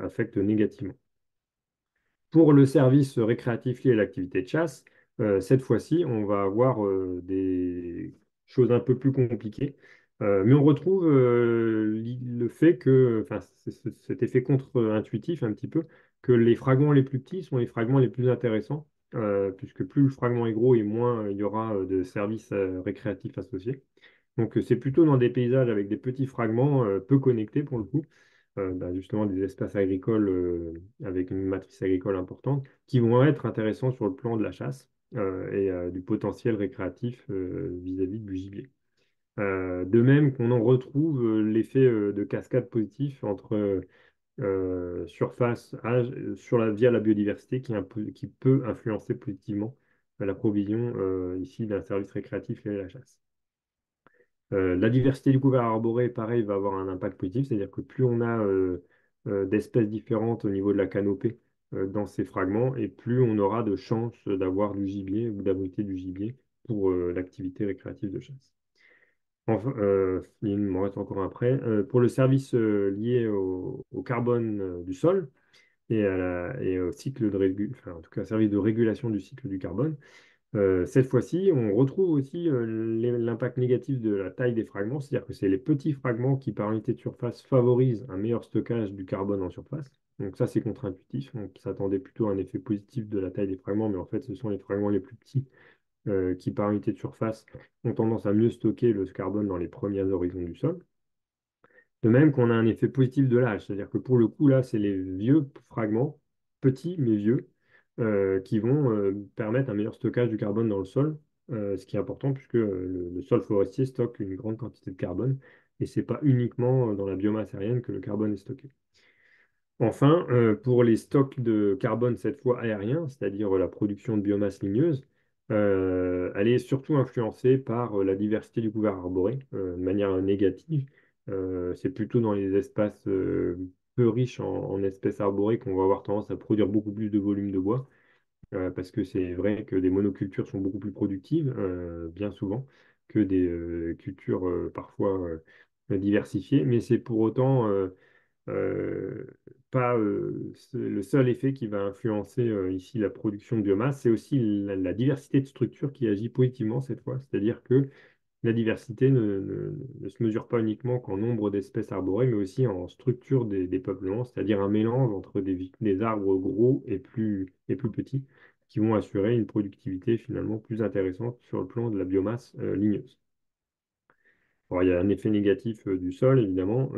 affectent négativement. Pour le service récréatif lié à l'activité de chasse, cette fois-ci, on va avoir des choses un peu plus compliquées. Mais on retrouve le fait que, enfin, cet effet contre-intuitif un petit peu, que les fragments les plus petits sont les fragments les plus intéressants, puisque plus le fragment est gros et moins il y aura de services récréatifs associés. Donc c'est plutôt dans des paysages avec des petits fragments peu connectés pour le coup, bah, justement des espaces agricoles avec une matrice agricole importante, qui vont être intéressants sur le plan de la chasse et du potentiel récréatif vis-à-vis du gibier. De même qu'on en retrouve l'effet de cascade positif entre surface, âge, via la biodiversité qui peut influencer positivement la provision ici d'un service récréatif lié à la chasse. La diversité du couvert arboré, pareil, va avoir un impact positif, c'est-à-dire que plus on a d'espèces différentes au niveau de la canopée dans ces fragments, et plus on aura de chances d'avoir du gibier ou d'abriter du gibier pour l'activité récréative de chasse. Enfin, il m'en reste encore après. Pour le service lié au carbone du sol et au cycle enfin, en tout cas, service de régulation du cycle du carbone, cette fois-ci, on retrouve aussi l'impact négatif de la taille des fragments, c'est-à-dire que c'est les petits fragments qui, par unité de surface, favorisent un meilleur stockage du carbone en surface. Donc ça, c'est contre-intuitif. On s'attendait plutôt à un effet positif de la taille des fragments, mais en fait, ce sont les fragments les plus petits qui, par unité de surface, ont tendance à mieux stocker le carbone dans les premiers horizons du sol. De même qu'on a un effet positif de l'âge, c'est-à-dire que pour le coup, là, c'est les vieux fragments, petits mais vieux, qui vont permettre un meilleur stockage du carbone dans le sol, ce qui est important puisque le sol forestier stocke une grande quantité de carbone et c'est pas uniquement dans la biomasse aérienne que le carbone est stocké. Enfin, pour les stocks de carbone, cette fois aériens, c'est-à-dire la production de biomasse ligneuse, elle est surtout influencée par la diversité du couvert arboré de manière négative. C'est plutôt dans les espaces peu riches en espèces arborées qu'on va avoir tendance à produire beaucoup plus de volume de bois, parce que c'est vrai que des monocultures sont beaucoup plus productives, bien souvent, que des cultures parfois diversifiées, mais c'est pour autant euh, pas le seul effet qui va influencer ici la production de biomasse, c'est aussi la diversité de structures qui agit positivement cette fois. C'est-à-dire que la diversité ne se mesure pas uniquement qu'en nombre d'espèces arborées, mais aussi en structure des peuplements, c'est-à-dire un mélange entre des arbres gros et plus petits, qui vont assurer une productivité finalement plus intéressante sur le plan de la biomasse ligneuse. Alors, il y a un effet négatif du sol, évidemment.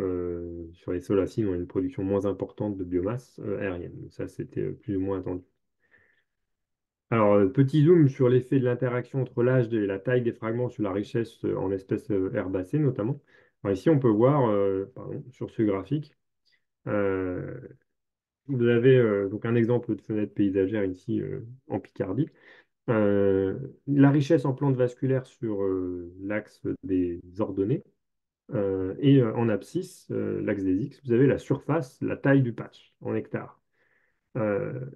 Sur les sols acides, on a une production moins importante de biomasse aérienne. Ça, c'était plus ou moins attendu. Alors, petit zoom sur l'effet de l'interaction entre l'âge et la taille des fragments sur la richesse en espèces herbacées, notamment. Alors, ici, on peut voir, pardon, sur ce graphique, euh, vous avez donc un exemple de fenêtre paysagère ici en Picardie. La richesse en plantes vasculaires sur l'axe des ordonnées. Et en abscisse, l'axe des X, vous avez la surface, la taille du patch en hectares.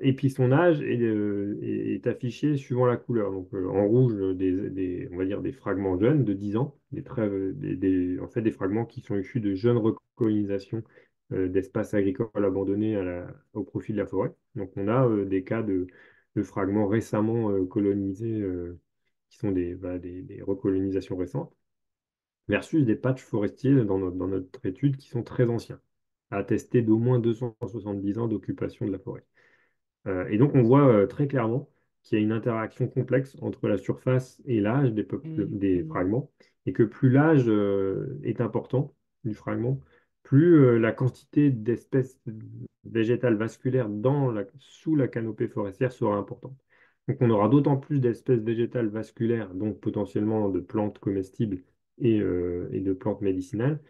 Et puis son âge est affiché suivant la couleur. Donc en rouge, on va dire des fragments jeunes de 10 ans, en fait, des fragments qui sont issus de jeunes recolonisations d'espaces agricoles abandonnés au profit de la forêt. Donc on a des cas de fragments récemment colonisés, qui sont des recolonisations récentes versus des patchs forestiers dans notre étude qui sont très anciens, attestés d'au moins 270 ans d'occupation de la forêt. Et donc on voit très clairement qu'il y a une interaction complexe entre la surface et l'âge des fragments, et que plus l'âge est important du fragment, plus la quantité d'espèces végétales vasculaires sous la canopée forestière sera importante. Donc on aura d'autant plus d'espèces végétales vasculaires, donc potentiellement de plantes comestibles et de plantes médicinales,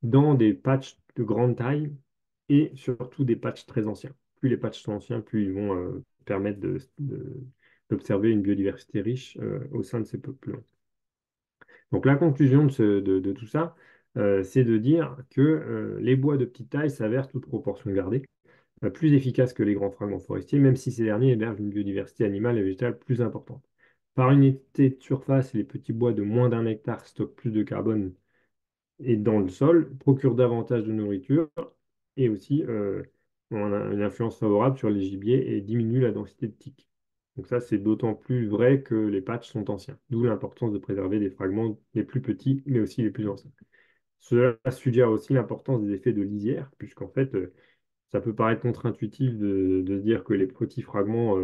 dans des patchs de grande taille et surtout des patchs très anciens. Plus les patchs sont anciens, plus ils vont permettre d'observer une biodiversité riche au sein de ces peuples. Donc la conclusion de tout ça, c'est de dire que les bois de petite taille s'avèrent, toute proportion gardée, plus efficaces que les grands fragments forestiers, même si ces derniers hébergent une biodiversité animale et végétale plus importante. Par unité de surface, les petits bois de moins d'un hectare stockent plus de carbone et dans le sol, procurent davantage de nourriture et aussi ont une influence favorable sur les gibiers et diminuent la densité de tiques. Donc ça, c'est d'autant plus vrai que les patchs sont anciens, d'où l'importance de préserver des fragments les plus petits, mais aussi les plus anciens. Cela suggère aussi l'importance des effets de lisière, puisqu'en fait, ça peut paraître contre-intuitif de se dire que les petits fragments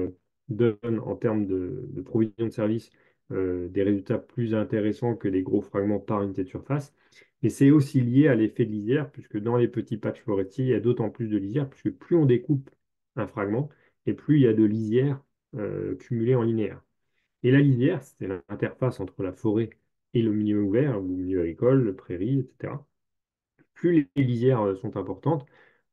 donnent en termes de provision de service des résultats plus intéressants que les gros fragments par unité de surface. Et c'est aussi lié à l'effet de lisière, puisque dans les petits patchs forestiers, il y a d'autant plus de lisière, puisque plus on découpe un fragment, et plus il y a de lisière cumulée en linéaire. Et la lisière, c'est l'interface entre la forêt et le milieu ouvert, ou le milieu agricole, le prairie, etc. Plus les lisières sont importantes,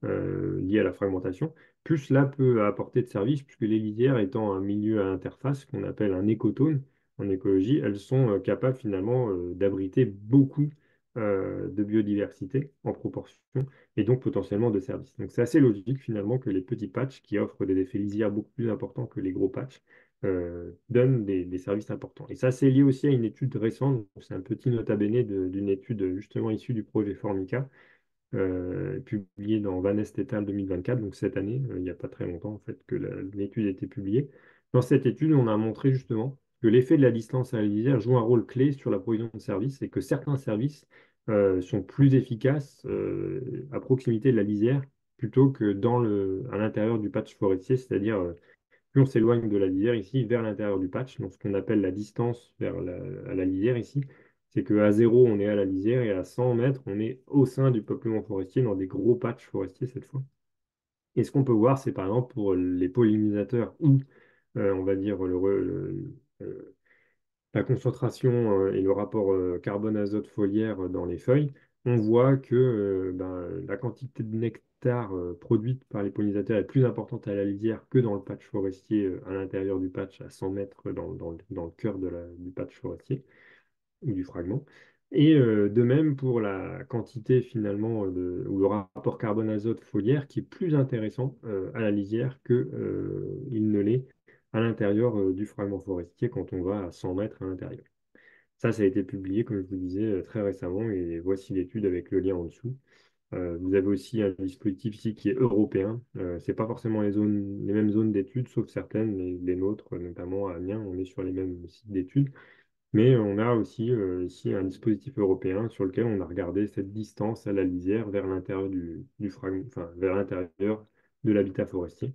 liées à la fragmentation, plus cela peut apporter de service, puisque les lisières étant un milieu à interface qu'on appelle un écotone en écologie, elles sont capables finalement d'abriter beaucoup de biodiversité en proportion et donc potentiellement de services. Donc c'est assez logique finalement que les petits patchs qui offrent des effets lisières beaucoup plus importants que les gros patchs donnent des services importants. Et ça, c'est lié aussi à une étude récente, c'est un petit nota bene d'une étude justement issue du projet Formica, publié dans Vanest et al. 2024, donc cette année, il n'y a pas très longtemps en fait que l'étude a été publiée. Dans cette étude, on a montré justement que l'effet de la distance à la lisière joue un rôle clé sur la provision de services et que certains services sont plus efficaces à proximité de la lisière plutôt que à l'intérieur du patch forestier, c'est-à-dire plus on s'éloigne de la lisière ici vers l'intérieur du patch, donc ce qu'on appelle la distance à la lisière ici, c'est qu'à 0, on est à la lisière et à 100 mètres, on est au sein du peuplement forestier dans des gros patchs forestiers cette fois. Et ce qu'on peut voir, c'est par exemple pour les pollinisateurs ou, on va dire, la concentration et le rapport carbone-azote foliaire dans les feuilles, on voit que ben, la quantité de nectar nectar produite par les pollinisateurs est plus importante à la lisière que dans le patch forestier, à l'intérieur du patch, à 100 mètres dans le cœur du patch forestier ou du fragment. Et de même pour la quantité finalement ou le rapport carbone-azote foliaire qui est plus intéressant à la lisière que il ne l'est à l'intérieur du fragment forestier quand on va à 100 mètres à l'intérieur. Ça a été publié, comme je vous disais, très récemment et voici l'étude avec le lien en dessous. Vous avez aussi un dispositif ici qui est européen. C'est pas forcément les mêmes zones d'études, sauf certaines, les nôtres, notamment à Amiens, on est sur les mêmes sites d'études. Mais on a aussi ici un dispositif européen sur lequel on a regardé cette distance à la lisière vers l'intérieur du fragment, enfin, vers l'intérieur de l'habitat forestier,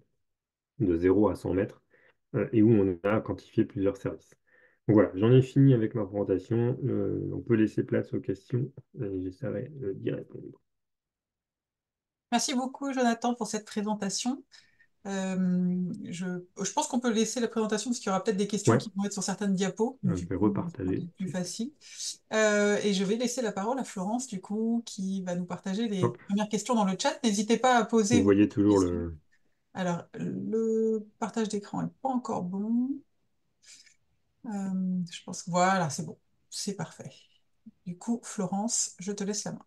de 0 à 100 mètres, et où on a quantifié plusieurs services. Donc voilà, j'en ai fini avec ma présentation. On peut laisser place aux questions et j'essaierai d'y répondre.
Merci beaucoup, Jonathan, pour cette présentation. Je pense qu'on peut laisser la présentation parce qu'il y aura peut-être des questions
Ouais,
qui vont être sur certaines diapos.
je
Du
vais
coup, ce sera
repartager.
peut-être plus facile. Et je vais laisser la parole à Florence, du coup, qui va nous partager les
Hop,
premières questions dans le chat. N'hésitez pas à poser
vous
vos
voyez toujours
questions.
le...
Alors, le partage d'écran n'est pas encore bon. Je pense que voilà, c'est bon. C'est parfait. Du coup, Florence, je te laisse la main.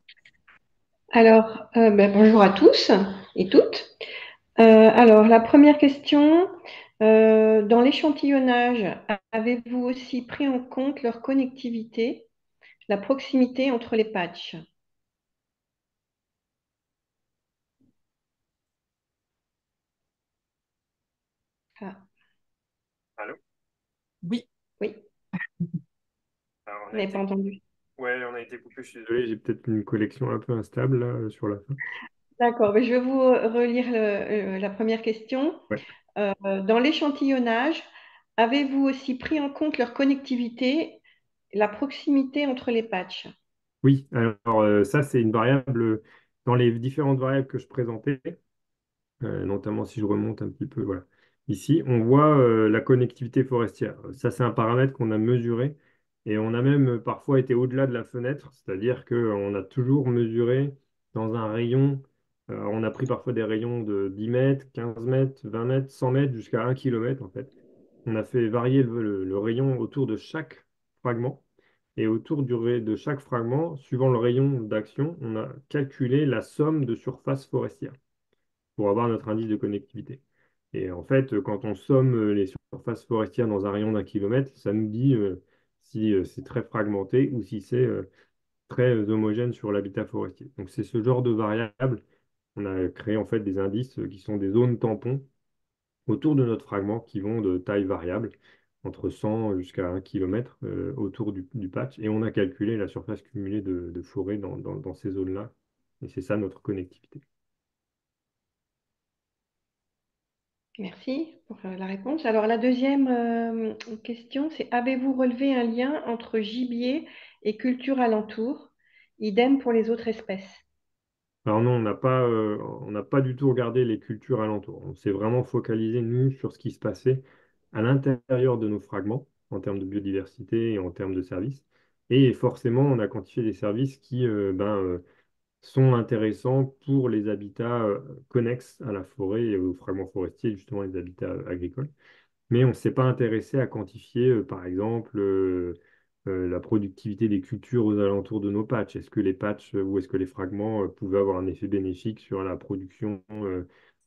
Alors, bonjour à tous et toutes. Alors, la première question, dans l'échantillonnage, avez-vous aussi pris en compte leur connectivité, la proximité entre les patchs? Ah,
Allô?
Oui.
oui,
Alors,
vous n'avez pas entendu.
ouais, on a été coupé, je suis désolé, j'ai peut-être une connexion un peu instable là, sur la fin.
D'accord, mais je vais vous relire la première question.
Ouais.
Dans l'échantillonnage, avez-vous aussi pris en compte leur connectivité, la proximité entre les patchs?
Oui, alors ça c'est une variable dans les différentes variables que je présentais, notamment si je remonte un petit peu, voilà. Ici, on voit la connectivité forestière. Ça c'est un paramètre qu'on a mesuré et on a même parfois été au-delà de la fenêtre, c'est-à-dire qu'on a toujours mesuré dans un rayon, on a pris parfois des rayons de 10 mètres, 15 mètres, 20 mètres, 100 mètres jusqu'à 1 kilomètre en fait. On a fait varier le rayon autour de chaque fragment. Et autour de chaque fragment, suivant le rayon d'action, on a calculé la somme de surface forestière pour avoir notre indice de connectivité. Et en fait, quand on somme les surfaces forestières dans un rayon d'1 kilomètre, ça nous dit si c'est très fragmenté ou si c'est très homogène sur l'habitat forestier. Donc c'est ce genre de variable. On a créé en fait des indices qui sont des zones tampons autour de notre fragment qui vont de taille variable, entre 100 jusqu'à 1 kilomètre autour du patch. Et on a calculé la surface cumulée de forêt dans ces zones-là. Et c'est ça notre connectivité.
Merci pour la réponse. Alors, la deuxième question, c'est avez-vous relevé un lien entre gibier et culture alentour? Idem pour les autres espèces.
Alors non, on n'a pas du tout regardé les cultures alentours. On s'est vraiment focalisé, nous, sur ce qui se passait à l'intérieur de nos fragments, en termes de biodiversité et en termes de services. Et forcément, on a quantifié des services qui sont intéressants pour les habitats connexes à la forêt et aux fragments forestiers, justement les habitats agricoles. Mais on ne s'est pas intéressé à quantifier, par exemple, la productivité des cultures aux alentours de nos patchs. Est-ce que les patchs ou est-ce que les fragments pouvaient avoir un effet bénéfique sur la production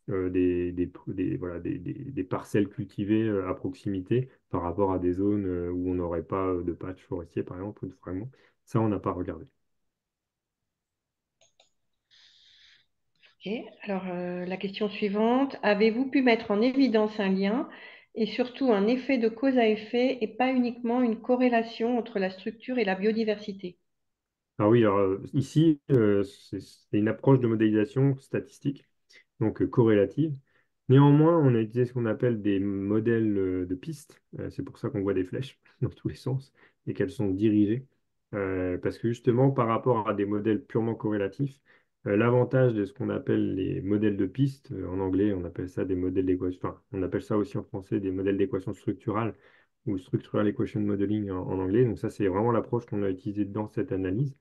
voilà, des parcelles cultivées à proximité par rapport à des zones où on n'aurait pas de patchs forestiers, par exemple, ou de fragments? Ça, on n'a pas regardé.
Ok. Alors, la question suivante, avez-vous pu mettre en évidence un lien et surtout un effet de cause à effet et pas uniquement une corrélation entre la structure et la biodiversité?
Ah oui, alors ici, c'est une approche de modélisation statistique, donc corrélative. Néanmoins, on a utilisé ce qu'on appelle des modèles de pistes. C'est pour ça qu'on voit des flèches dans tous les sens et qu'elles sont dirigées. Parce que justement, par rapport à des modèles purement corrélatifs, l'avantage de ce qu'on appelle les modèles de pistes, en anglais, on appelle ça des modèles d'équation, enfin, on appelle ça aussi en français des modèles d'équation structurale ou structural equation modeling en anglais. Donc ça, c'est vraiment l'approche qu'on a utilisée dans cette analyse,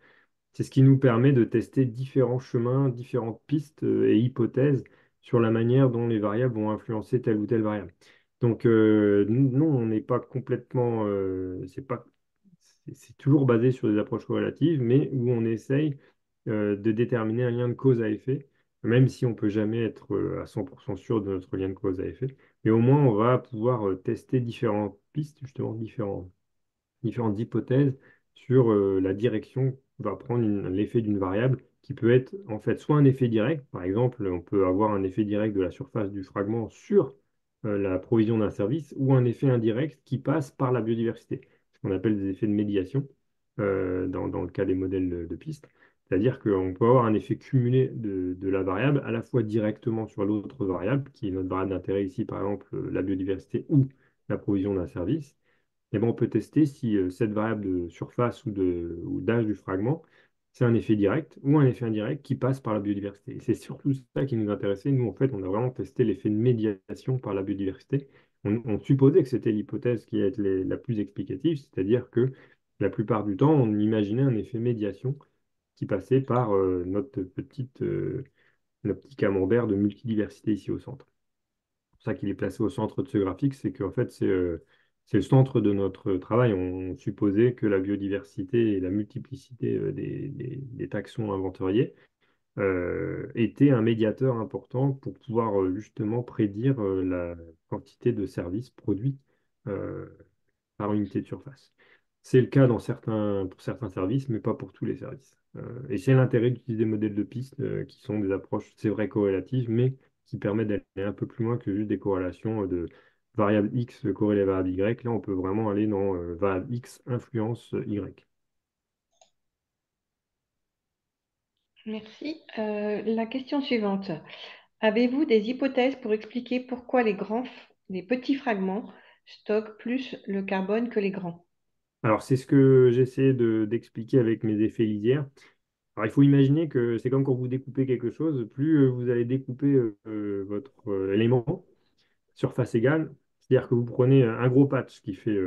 C'est ce qui nous permet de tester différents chemins, différentes pistes et hypothèses sur la manière dont les variables vont influencer telle ou telle variable. Donc, non, on n'est pas complètement, c'est toujours basé sur des approches corrélatives, mais où on essaye de déterminer un lien de cause à effet, même si on ne peut jamais être à 100% sûr de notre lien de cause à effet. Mais au moins, on va pouvoir tester différentes pistes, justement, différentes hypothèses sur la direction que va prendre l'effet d'une variable qui peut être en fait soit un effet direct, par exemple, on peut avoir un effet direct de la surface du fragment sur la provision d'un service, ou un effet indirect qui passe par la biodiversité, ce qu'on appelle des effets de médiation dans le cas des modèles de piste. C'est-à-dire qu'on peut avoir un effet cumulé de la variable à la fois directement sur l'autre variable, qui est notre variable d'intérêt ici, par exemple la biodiversité ou la provision d'un service, et ben, on peut tester si cette variable de surface ou d'âge du fragment, c'est un effet direct ou un effet indirect qui passe par la biodiversité. Et c'est surtout ça qui nous intéressait. Nous, en fait, on a vraiment testé l'effet de médiation par la biodiversité. On supposait que c'était l'hypothèse qui allait être la plus explicative, c'est-à-dire que la plupart du temps, on imaginait un effet médiation qui passait par notre petit camembert de multidiversité ici au centre. Pour ça qu'il est placé au centre de ce graphique, c'est qu'en fait, c'est le centre de notre travail. On supposait que la biodiversité et la multiplicité des taxons inventoriés étaient un médiateur important pour pouvoir justement prédire la quantité de services produits euh, par unité de surface. C'est le cas pour certains services, mais pas pour tous les services. Et c'est l'intérêt d'utiliser des modèles de piste qui sont des approches, c'est vrai, corrélatives, mais qui permettent d'aller un peu plus loin que juste des corrélations de variable X corrélée à variable Y. Là, on peut vraiment aller dans variable X influence Y.
Merci. La question suivante. Avez-vous des hypothèses pour expliquer pourquoi les petits fragments stockent plus le carbone que les grands?
Alors, c'est ce que j'essaie d'expliquer avec mes effets lisières. Alors, il faut imaginer que c'est comme quand vous découpez quelque chose, plus vous allez découper votre élément, surface égale, c'est-à-dire que vous prenez un gros patch qui fait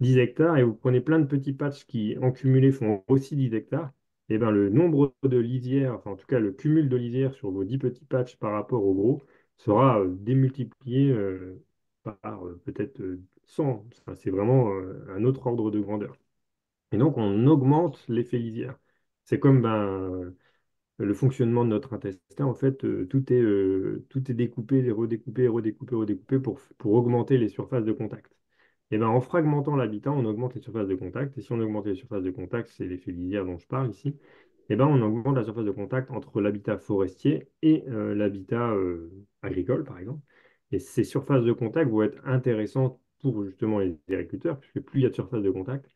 10 hectares et vous prenez plein de petits patchs qui, en cumulé, font aussi 10 hectares, et ben le nombre de lisières, enfin en tout cas le cumul de lisières sur vos 10 petits patchs par rapport au gros, sera démultiplié par peut-être 100. Enfin, c'est vraiment un autre ordre de grandeur. Et donc on augmente l'effet lisière. C'est comme le fonctionnement de notre intestin, en fait, tout est découpé, redécoupé, redécoupé, redécoupé pour augmenter les surfaces de contact. Et ben, en fragmentant l'habitat, on augmente les surfaces de contact. Et si on augmente les surfaces de contact, c'est l'effet lisière dont je parle ici, et ben, on augmente la surface de contact entre l'habitat forestier et l'habitat agricole, par exemple. Et ces surfaces de contact vont être intéressantes pour justement les agriculteurs, puisque plus il y a de surfaces de contact,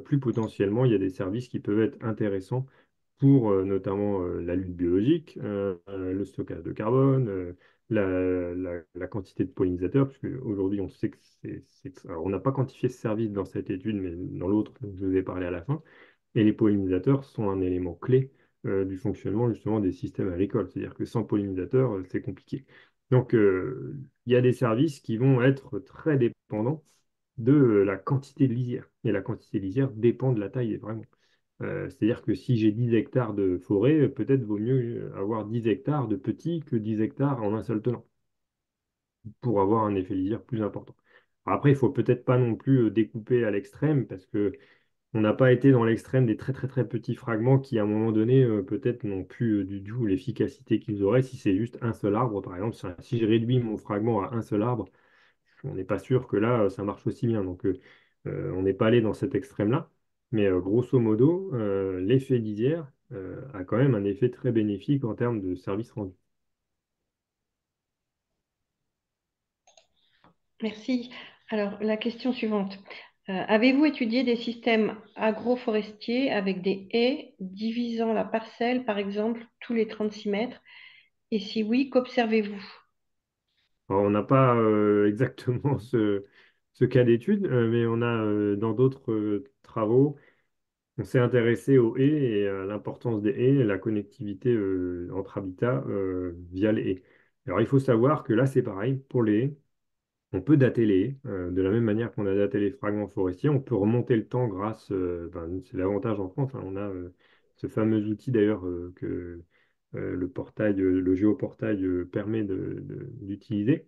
plus potentiellement il y a des services qui peuvent être intéressants pour notamment la lutte biologique, le stockage de carbone, la quantité de pollinisateurs, puisque aujourd'hui on sait que alors, on n'a pas quantifié ce service dans cette étude, mais dans l'autre dont je vous ai parlé à la fin, et les pollinisateurs sont un élément clé du fonctionnement justement des systèmes agricoles, c'est-à-dire que sans pollinisateurs, c'est compliqué. Donc il y a des services qui vont être très dépendants de la quantité de lisière, et la quantité de lisière dépend de la taille des fragments. C'est-à-dire que si j'ai 10 hectares de forêt, peut-être vaut mieux avoir 10 hectares de petits que 10 hectares en un seul tenant pour avoir un effet lisière plus important. Après, il faut peut-être pas non plus découper à l'extrême parce que on n'a pas été dans l'extrême des très très très petits fragments qui, à un moment donné, peut-être n'ont plus du tout l'efficacité qu'ils auraient si c'est juste un seul arbre, par exemple. Si je réduis mon fragment à un seul arbre, on n'est pas sûr que là, ça marche aussi bien. Donc, on n'est pas allé dans cet extrême-là. Mais grosso modo, l'effet lisière a quand même un effet très bénéfique en termes de service rendu.
Merci. Alors, la question suivante. Avez-vous étudié des systèmes agroforestiers avec des haies divisant la parcelle, par exemple, tous les 36 mètres? Et si oui, qu'observez-vous?
Alors, on n'a pas exactement ce cas d'étude, mais on a dans d'autres travaux, on s'est intéressé aux haies et à l'importance des haies et la connectivité entre habitats via les haies. Alors, il faut savoir que là, c'est pareil pour les haies. On peut dater les haies, de la même manière qu'on a daté les fragments forestiers. On peut remonter le temps grâce, c'est l'avantage en France, hein, on a ce fameux outil d'ailleurs que le géoportail permet d'utiliser.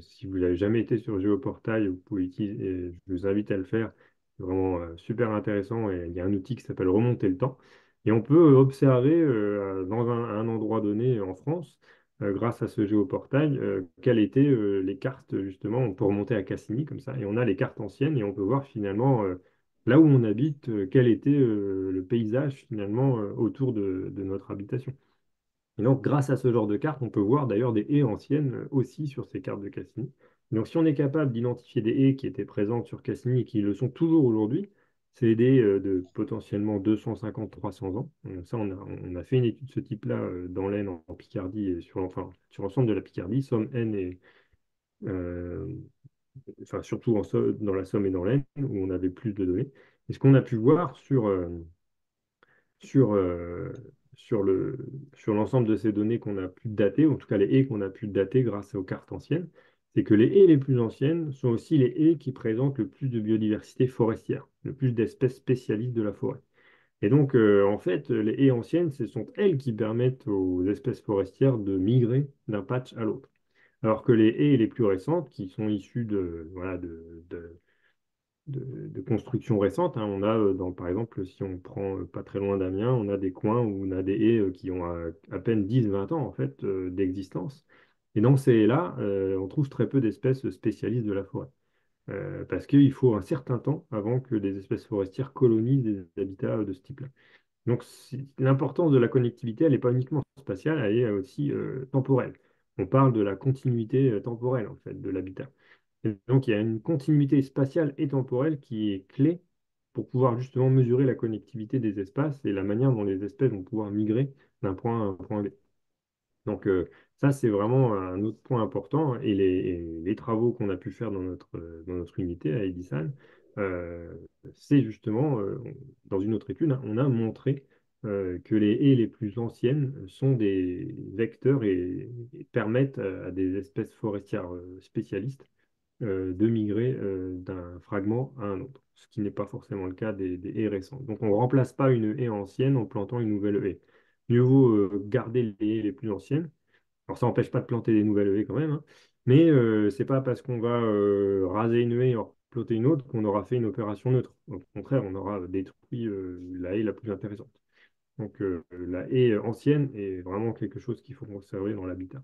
Si vous n'avez jamais été sur Géoportail, vous pouvez utiliser, et je vous invite à le faire. C'est vraiment super intéressant et il y a un outil qui s'appelle Remonter le temps. Et on peut observer dans un endroit donné en France, grâce à ce géoportail, quelles étaient les cartes justement. On peut remonter à Cassini comme ça et on a les cartes anciennes et on peut voir finalement là où on habite, quel était le paysage finalement autour de notre habitation. Et donc, grâce à ce genre de cartes, on peut voir d'ailleurs des haies anciennes aussi sur ces cartes de Cassini. Donc, si on est capable d'identifier des haies qui étaient présentes sur Cassini et qui le sont toujours aujourd'hui, c'est des haies de potentiellement 250-300 ans. Ça, on a fait une étude de ce type-là dans l'Aisne, en Picardie, et sur l'ensemble de la Picardie, Somme, Aisne et euh, surtout dans la Somme et dans l'Aisne, où on avait plus de données. Et ce qu'on a pu voir sur, euh, sur l'ensemble de ces données qu'on a pu dater, ou en tout cas les haies qu'on a pu dater grâce aux cartes anciennes, c'est que les haies les plus anciennes sont aussi les haies qui présentent le plus de biodiversité forestière, le plus d'espèces spécialistes de la forêt. Et donc, en fait, les haies anciennes, ce sont elles qui permettent aux espèces forestières de migrer d'un patch à l'autre. Alors que les haies les plus récentes, qui sont issues voilà, de construction récente, hein. On a, par exemple, si on prend pas très loin d'Amiens, on a des coins où on a des haies qui ont à peine 10-20 ans en fait, d'existence. Et dans ces haies-là, on trouve très peu d'espèces spécialistes de la forêt. Parce qu'il faut un certain temps avant que des espèces forestières colonisent des habitats de ce type-là. Donc l'importance de la connectivité, elle n'est pas uniquement spatiale, elle est aussi temporelle. On parle de la continuité temporelle en fait, de l'habitat. Et donc, il y a une continuité spatiale et temporelle qui est clé pour pouvoir justement mesurer la connectivité des espaces et la manière dont les espèces vont pouvoir migrer d'un point A à un point B. Donc, ça, c'est vraiment un autre point important. Et les travaux qu'on a pu faire dans notre unité à Edison, euh, c'est justement, dans une autre étude, hein, on a montré que les haies les plus anciennes sont des vecteurs et permettent à des espèces forestières spécialistes de migrer d'un fragment à un autre, ce qui n'est pas forcément le cas des haies récentes. Donc on ne remplace pas une haie ancienne en plantant une nouvelle haie. Mieux vaut garder les haies les plus anciennes. Alors ça n'empêche pas de planter des nouvelles haies quand même, hein, mais c'est pas parce qu'on va raser une haie et en planter une autre qu'on aura fait une opération neutre. Au contraire, on aura détruit la haie la plus intéressante. Donc la haie ancienne est vraiment quelque chose qu'il faut conserver dans l'habitat.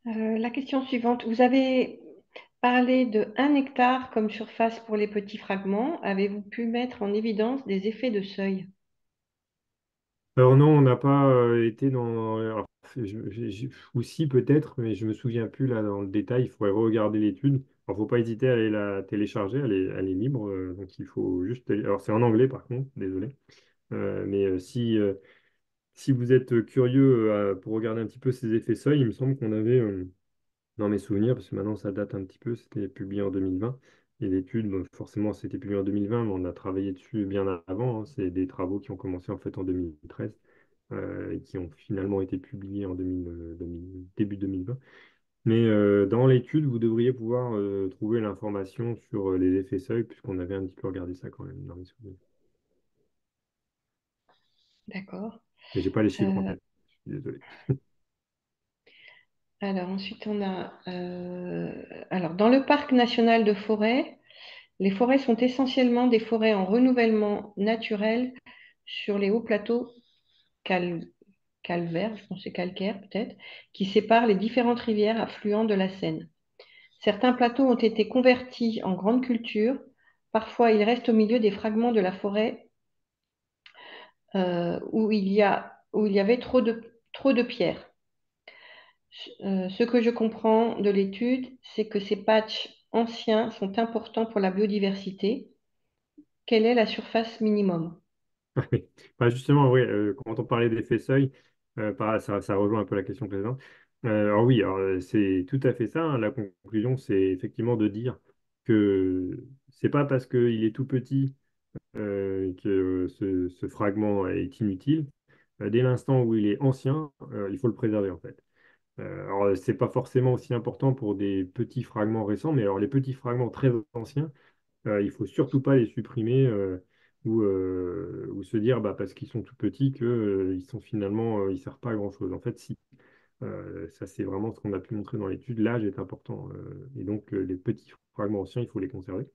La question suivante. Vous avez parlé de 1 hectare comme surface pour les petits fragments. Avez-vous pu mettre en évidence des effets de seuil?
Alors non, on n'a pas été dans. Alors, ou si peut-être, mais je me souviens plus là dans le détail. Il faudrait regarder l'étude. Alors, faut pas hésiter à aller la télécharger. Elle est libre, donc il faut juste. Alors c'est en anglais par contre, désolé. Mais si vous êtes curieux pour regarder un petit peu ces effets seuil, il me semble qu'on avait dans mes souvenirs, parce que maintenant ça date un petit peu. C'était publié en 2020. Et l'étude, bon, forcément, c'était publié en 2020, mais on a travaillé dessus bien avant, hein. C'est des travaux qui ont commencé en fait en 2013 et qui ont finalement été publiés en début 2020. Mais dans l'étude, vous devriez pouvoir trouver l'information sur les effets seuil, puisqu'on avait un petit peu regardé ça quand même dans mes souvenirs.
D'accord.
Mais j'ai pas les chiffres en
Euh,
tête. Je suis désolé.
alors ensuite, on a... alors, dans le parc national de forêt, les forêts sont essentiellement des forêts en renouvellement naturel sur les hauts plateaux cal- calvaires, je pense que c'est calcaire peut-être, qui séparent les différentes rivières affluentes de la Seine. Certains plateaux ont été convertis en grandes cultures. Parfois, ils restent au milieu des fragments de la forêt où il y avait trop de pierres. Ce que je comprends de l'étude, c'est que ces patchs anciens sont importants pour la biodiversité. Quelle est la surface minimum?
Oui. Bah, justement, oui, quand on parlait d'effet seuil, ça rejoint un peu la question précédente. Alors oui, c'est tout à fait ça, hein. La conclusion, c'est effectivement de dire que c'est pas parce qu'il est tout petit que ce fragment est inutile. Dès l'instant où il est ancien, il faut le préserver en fait. Alors, c'est pas forcément aussi important pour des petits fragments récents, mais alors les petits fragments très anciens, il faut surtout pas les supprimer. ou se dire bah, parce qu'ils sont tout petits qu'ils ils sont finalement, ils servent pas à grand-chose. En fait, si. Ça, c'est vraiment ce qu'on a pu montrer dans l'étude. L'âge est important. Et donc, les petits fragments anciens, il faut les conserver.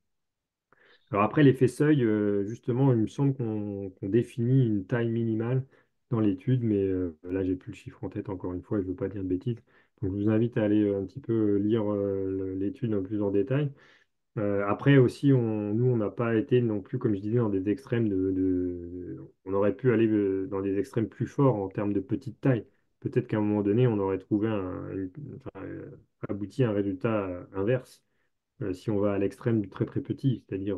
Alors après, l'effet seuil, justement, il me semble qu'on définit une taille minimale dans l'étude, mais là, j'ai plus le chiffre en tête, encore une fois, et je ne veux pas dire de bêtises. Donc, je vous invite à aller un petit peu lire l'étude un peu plus en détail. Après aussi, nous, on n'a pas été non plus, comme je disais, dans des extrêmes on aurait pu aller dans des extrêmes plus forts en termes de petite taille. Peut-être qu'à un moment donné, on aurait trouvé enfin, abouti à un résultat inverse. Si on va à l'extrême du très très petit, c'est-à-dire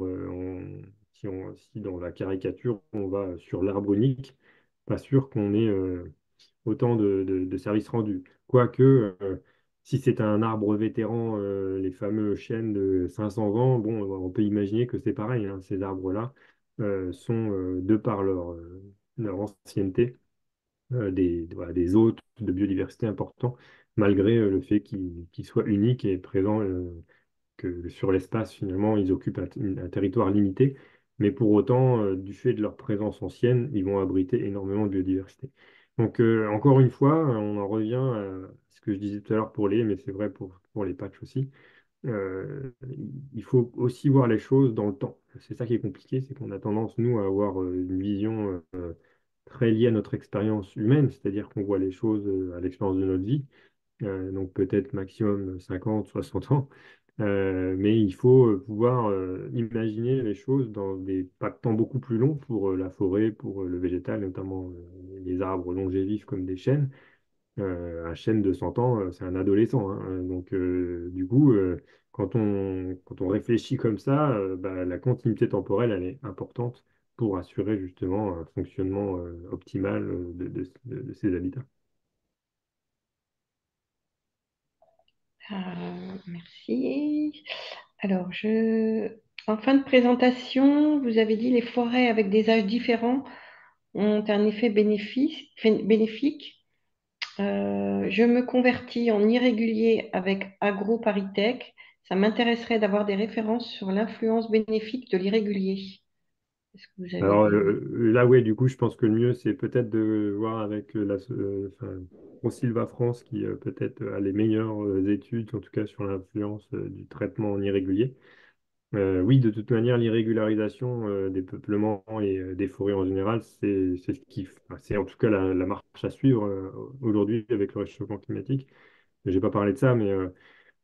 si dans la caricature, on va sur l'arbre unique, pas sûr qu'on ait autant de services rendus. Quoique, si c'est un arbre vétéran, les fameux chênes de 500 ans, bon, on peut imaginer que c'est pareil, hein. Ces arbres-là sont, de par leur ancienneté, voilà, des hôtes de biodiversité importants, malgré le fait qu'ils soient uniques et présents, que sur l'espace, finalement, ils occupent un territoire limité. Mais pour autant, du fait de leur présence ancienne, ils vont abriter énormément de biodiversité. Donc, encore une fois, on en revient à ce que je disais tout à l'heure pour les, mais c'est vrai pour les patchs aussi. Euh, il faut aussi voir les choses dans le temps. C'est ça qui est compliqué, c'est qu'on a tendance, nous, à avoir une vision très liée à notre expérience humaine, c'est-à-dire qu'on voit les choses à l'expérience de notre vie, donc peut-être maximum 50, 60 ans. Mais il faut pouvoir imaginer les choses dans des pas de temps beaucoup plus longs pour la forêt, pour le végétal, notamment les arbres longévifs comme des chênes. Un chêne de 100 ans, c'est un adolescent, hein. Donc, du coup, quand on réfléchit comme ça, bah, la continuité temporelle, elle est importante pour assurer justement un fonctionnement optimal de ces habitats.
Merci. Alors, en fin de présentation, vous avez dit les forêts avec des âges différents ont un effet bénéfique. Je me convertis en irrégulier avec AgroParisTech. Ça m'intéresserait d'avoir des références sur l'influence bénéfique de l'irrégulier. Est-ce que vous avez
Alors
des...
là, ouais, du coup, je pense que le mieux, c'est peut-être de voir avec enfin, ProSilva France qui peut-être a les meilleures études, en tout cas sur l'influence du traitement en irrégulier. Oui, de toute manière, l'irrégularisation des peuplements et des forêts en général, c'est ce qui, enfin, c'est en tout cas la marche à suivre aujourd'hui avec le réchauffement climatique. Je n'ai pas parlé de ça, mais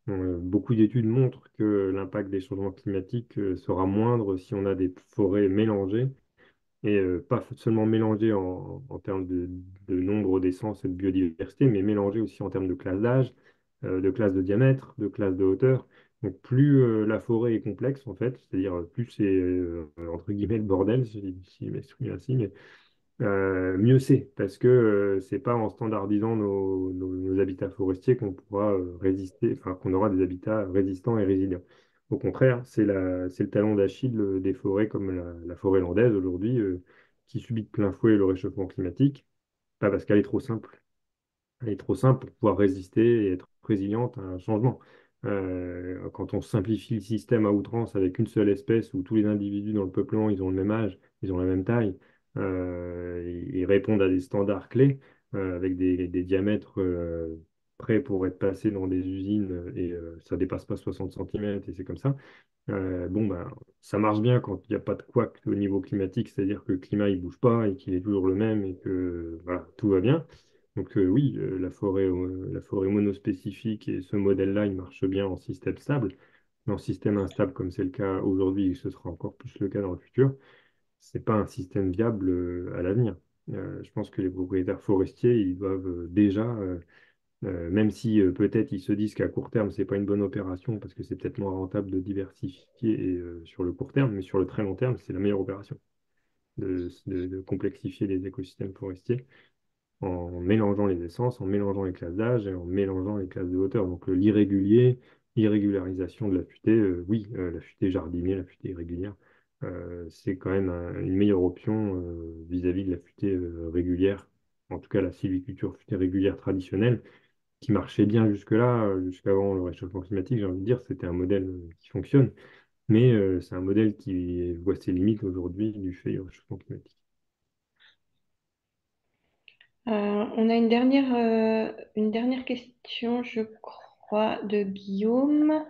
beaucoup d'études montrent que l'impact des changements climatiques sera moindre si on a des forêts mélangées et pas seulement mélangé en termes de nombre d'essences et de biodiversité, mais mélangé aussi en termes de classe d'âge, de classe de diamètre, de classe de hauteur. Donc plus la forêt est complexe, en fait, c'est-à-dire plus c'est, entre guillemets, le bordel, si je m'exprime ainsi, mais mieux c'est, parce que c'est pas en standardisant nos habitats forestiers qu'on pourra résister, enfin qu'on aura des habitats résistants et résilients. Au contraire, c'est le talon d'Achille des forêts comme la forêt landaise aujourd'hui, qui subit de plein fouet le réchauffement climatique, pas parce qu'elle est trop simple, elle est trop simple pour pouvoir résister et être résiliente à un changement. Quand on simplifie le système à outrance avec une seule espèce où tous les individus dans le peuplement, ils ont le même âge, ils ont la même taille, ils répondent à des standards clés avec des diamètres prêts pour être passés dans des usines et ça dépasse pas 60 cm et c'est comme ça. Bon, ben, ça marche bien quand il n'y a pas de couac au niveau climatique, c'est-à-dire que le climat il bouge pas et qu'il est toujours le même et que voilà, tout va bien. Donc oui, la forêt monospécifique et ce modèle-là, il marche bien en système stable. Mais en système instable, comme c'est le cas aujourd'hui, et ce sera encore plus le cas dans le futur, c'est pas un système viable à l'avenir. Je pense que les propriétaires forestiers, ils doivent déjà, même si peut-être ils se disent qu'à court terme, c'est pas une bonne opération parce que c'est peut-être moins rentable de diversifier sur le court terme, mais sur le très long terme, c'est la meilleure opération de complexifier les écosystèmes forestiers en mélangeant les essences, en mélangeant les classes d'âge et en mélangeant les classes de hauteur. Donc l'irrégularisation de la futaie, oui, la futaie jardinée, la futaie irrégulière, c'est quand même une meilleure option vis-à-vis de la futaie régulière, en tout cas la sylviculture futaie régulière traditionnelle, qui marchait bien jusque-là, jusqu'avant le réchauffement climatique, j'ai envie de dire, c'était un modèle qui fonctionne. Mais c'est un modèle qui voit ses limites aujourd'hui du fait du réchauffement climatique.
On a une dernière question, je crois, de Guillaume.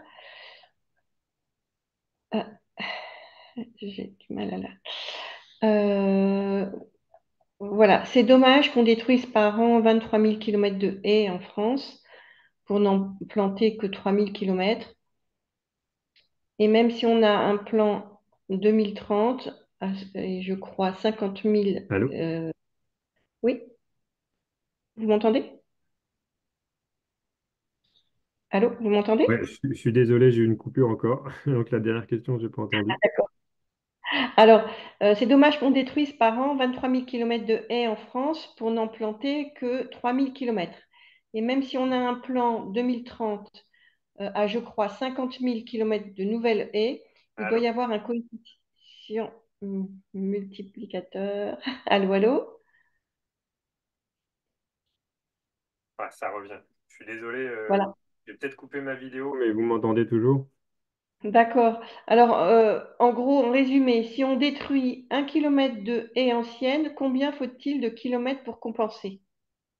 Ah, j'ai du mal à la. Euh, voilà, c'est dommage qu'on détruise par an 23 000 km de haies en France pour n'en planter que 3 000 km. Et même si on a un plan 2030, et je crois 50 000.
Allô?
Oui, vous m'entendez? Allô, vous m'entendez?
Ouais, je suis désolé, j'ai eu une coupure encore. Donc la dernière question, je n'ai pas entendu.
Alors, c'est dommage qu'on détruise par an 23 000 km de haies en France pour n'en planter que 3 000 km. Et même si on a un plan 2030 à, je crois, 50 000 km de nouvelles haies, il doit
Allô?
y avoir un coefficient multiplicateur. Allô, allô?
Ah, ça revient. Je suis désolé,
Voilà.
j'ai peut-être coupé ma vidéo, mais vous m'entendez toujours?
D'accord. Alors, en gros, en résumé, si on détruit 1 km de haies anciennes, combien faut-il de kilomètres pour compenser?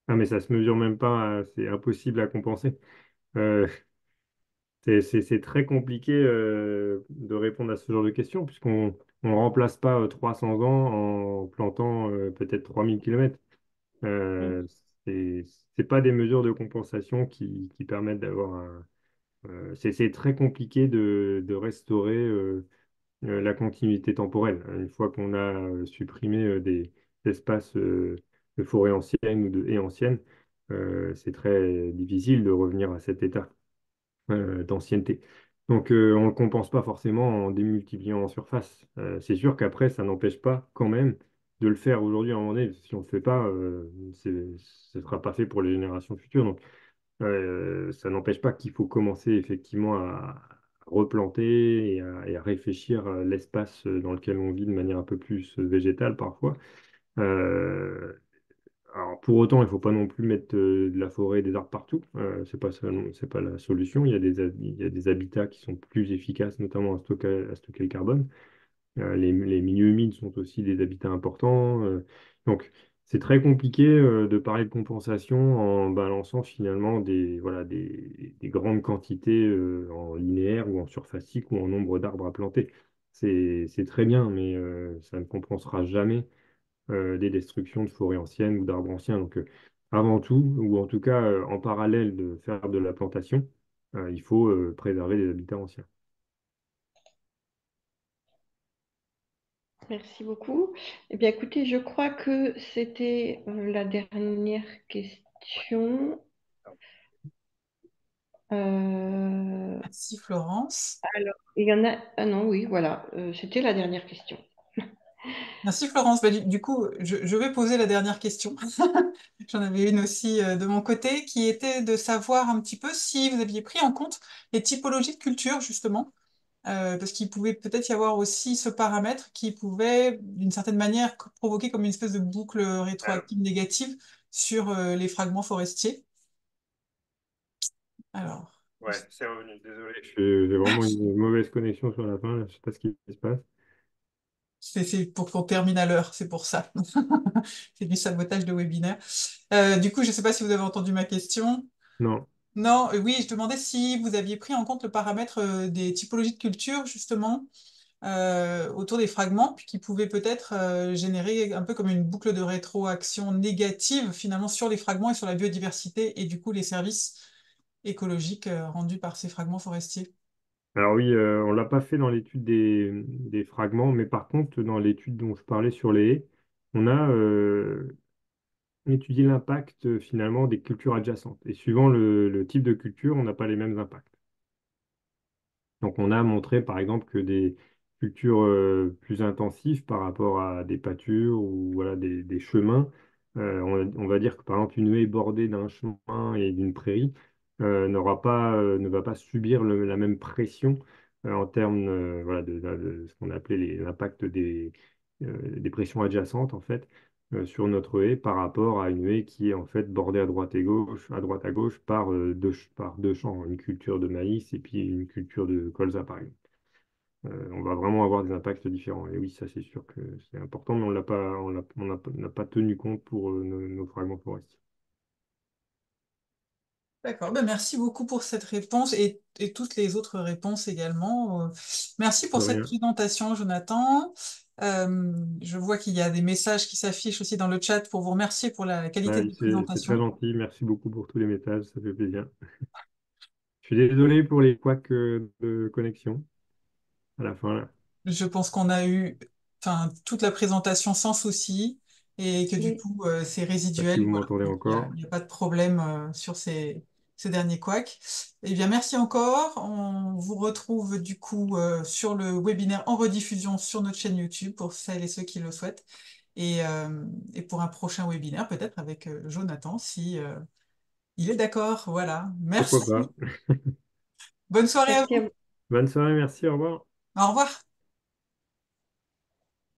Ah, mais ça se mesure même pas, c'est impossible à compenser. Euh, c'est très compliqué de répondre à ce genre de questions, puisqu'on ne remplace pas 300 ans en plantant peut-être 3000 km.
Hmm.
Euh, c'est c'est pas des mesures de compensation qui permettent d'avoir un. C'est très compliqué de restaurer la continuité temporelle. Une fois qu'on a supprimé des espaces de forêt ancienne ou de haies anciennes, c'est très difficile de revenir à cet état d'ancienneté. Donc, on ne le compense pas forcément en démultipliant en surface. C'est sûr qu'après, ça n'empêche pas quand même de le faire aujourd'hui à un moment donné. Si on ne le fait pas, ce ne sera pas fait pour les générations futures. Donc, ça n'empêche pas qu'il faut commencer effectivement à replanter et à réfléchir à l'espace dans lequel on vit de manière un peu plus végétale parfois. Euh, alors pour autant, il ne faut pas non plus mettre de la forêt et des arbres partout. C'est pas ça, c'est pas la solution. Il y a des habitats qui sont plus efficaces, notamment à stocker le carbone. Les milieux humides sont aussi des habitats importants. Donc, c'est très compliqué de parler de compensation en balançant finalement voilà, des grandes quantités en linéaire ou en surfacique ou en nombre d'arbres à planter. C'est très bien, mais ça ne compensera jamais des destructions de forêts anciennes ou d'arbres anciens. Donc, avant tout, ou en tout cas en parallèle de faire de la plantation, il faut préserver des habitats anciens.
Merci beaucoup. Eh bien, écoutez, je crois que c'était la dernière question. Euh,
Merci Florence.
alors, il y en a. Ah non, oui, voilà, c'était la dernière question.
Merci Florence. Bah, du coup, je vais poser la dernière question. J'en avais une aussi de mon côté, qui était de savoir un petit peu si vous aviez pris en compte les typologies de culture, justement, parce qu'il pouvait peut-être y avoir aussi ce paramètre qui pouvait, d'une certaine manière, provoquer comme une espèce de boucle rétroactive négative sur les fragments forestiers. Alors,
Ouais, c'est revenu, désolé. J'ai vraiment une mauvaise connexion sur la fin, là. Je sais pas ce qui se passe.
c'est pour qu'on termine à l'heure, c'est pour ça. C'est du sabotage de webinaire. Du coup, je ne sais pas si vous avez entendu ma question.
Non.
Non, oui, je demandais si vous aviez pris en compte le paramètre des typologies de culture, justement, autour des fragments, puis qui pouvaient peut-être générer un peu comme une boucle de rétroaction négative, finalement, sur les fragments et sur la biodiversité, et du coup, les services écologiques rendus par ces fragments forestiers.
Alors oui, on l'a pas fait dans l'étude des fragments, mais par contre, dans l'étude dont je parlais sur les haies, on a étudié l'impact finalement des cultures adjacentes. Et suivant le type de culture, on n'a pas les mêmes impacts. Donc, on a montré, par exemple, que des cultures plus intensives par rapport à des pâtures ou voilà, des chemins, on va dire que, par exemple, une haie bordée d'un chemin et d'une prairie ne va pas subir la même pression en termes voilà, de ce qu'on appelait l'impact des pressions adjacentes, en fait, sur notre haie par rapport à une haie qui est en fait bordée à droite à gauche par par deux champs, une culture de maïs et puis une culture de colza par exemple. on va vraiment avoir des impacts différents. Et oui, ça c'est sûr que c'est important, mais on n'a pas tenu compte pour nos fragments forestiers.
D'accord, ben merci beaucoup pour cette réponse et toutes les autres réponses également. Merci
De
pour cette
rien.
présentation, Jonathan. Je vois qu'il y a des messages qui s'affichent aussi dans le chat pour vous remercier pour la qualité
Ouais,
de la
c'est très
présentation.
gentil. Merci beaucoup pour tous les messages, ça fait plaisir. Je suis désolé pour les couacs de connexion à la fin là.
Je pense qu'on a eu enfin, toute la présentation sans souci et que du
Oui.
coup, c'est
Je sais pas si
résiduel.
vous
Voilà.
m'entendez encore.
Il y a pas de problème sur ces derniers couacs. Eh bien, merci encore. On vous retrouve du coup sur le webinaire en rediffusion sur notre chaîne YouTube pour celles et ceux qui le souhaitent. Et pour un prochain webinaire, peut-être avec Jonathan, si il est d'accord. Voilà.
Pourquoi
Merci.
pas?
Bonne soirée à
Merci à
vous.
vous.
Bonne soirée, merci, au revoir.
Au revoir.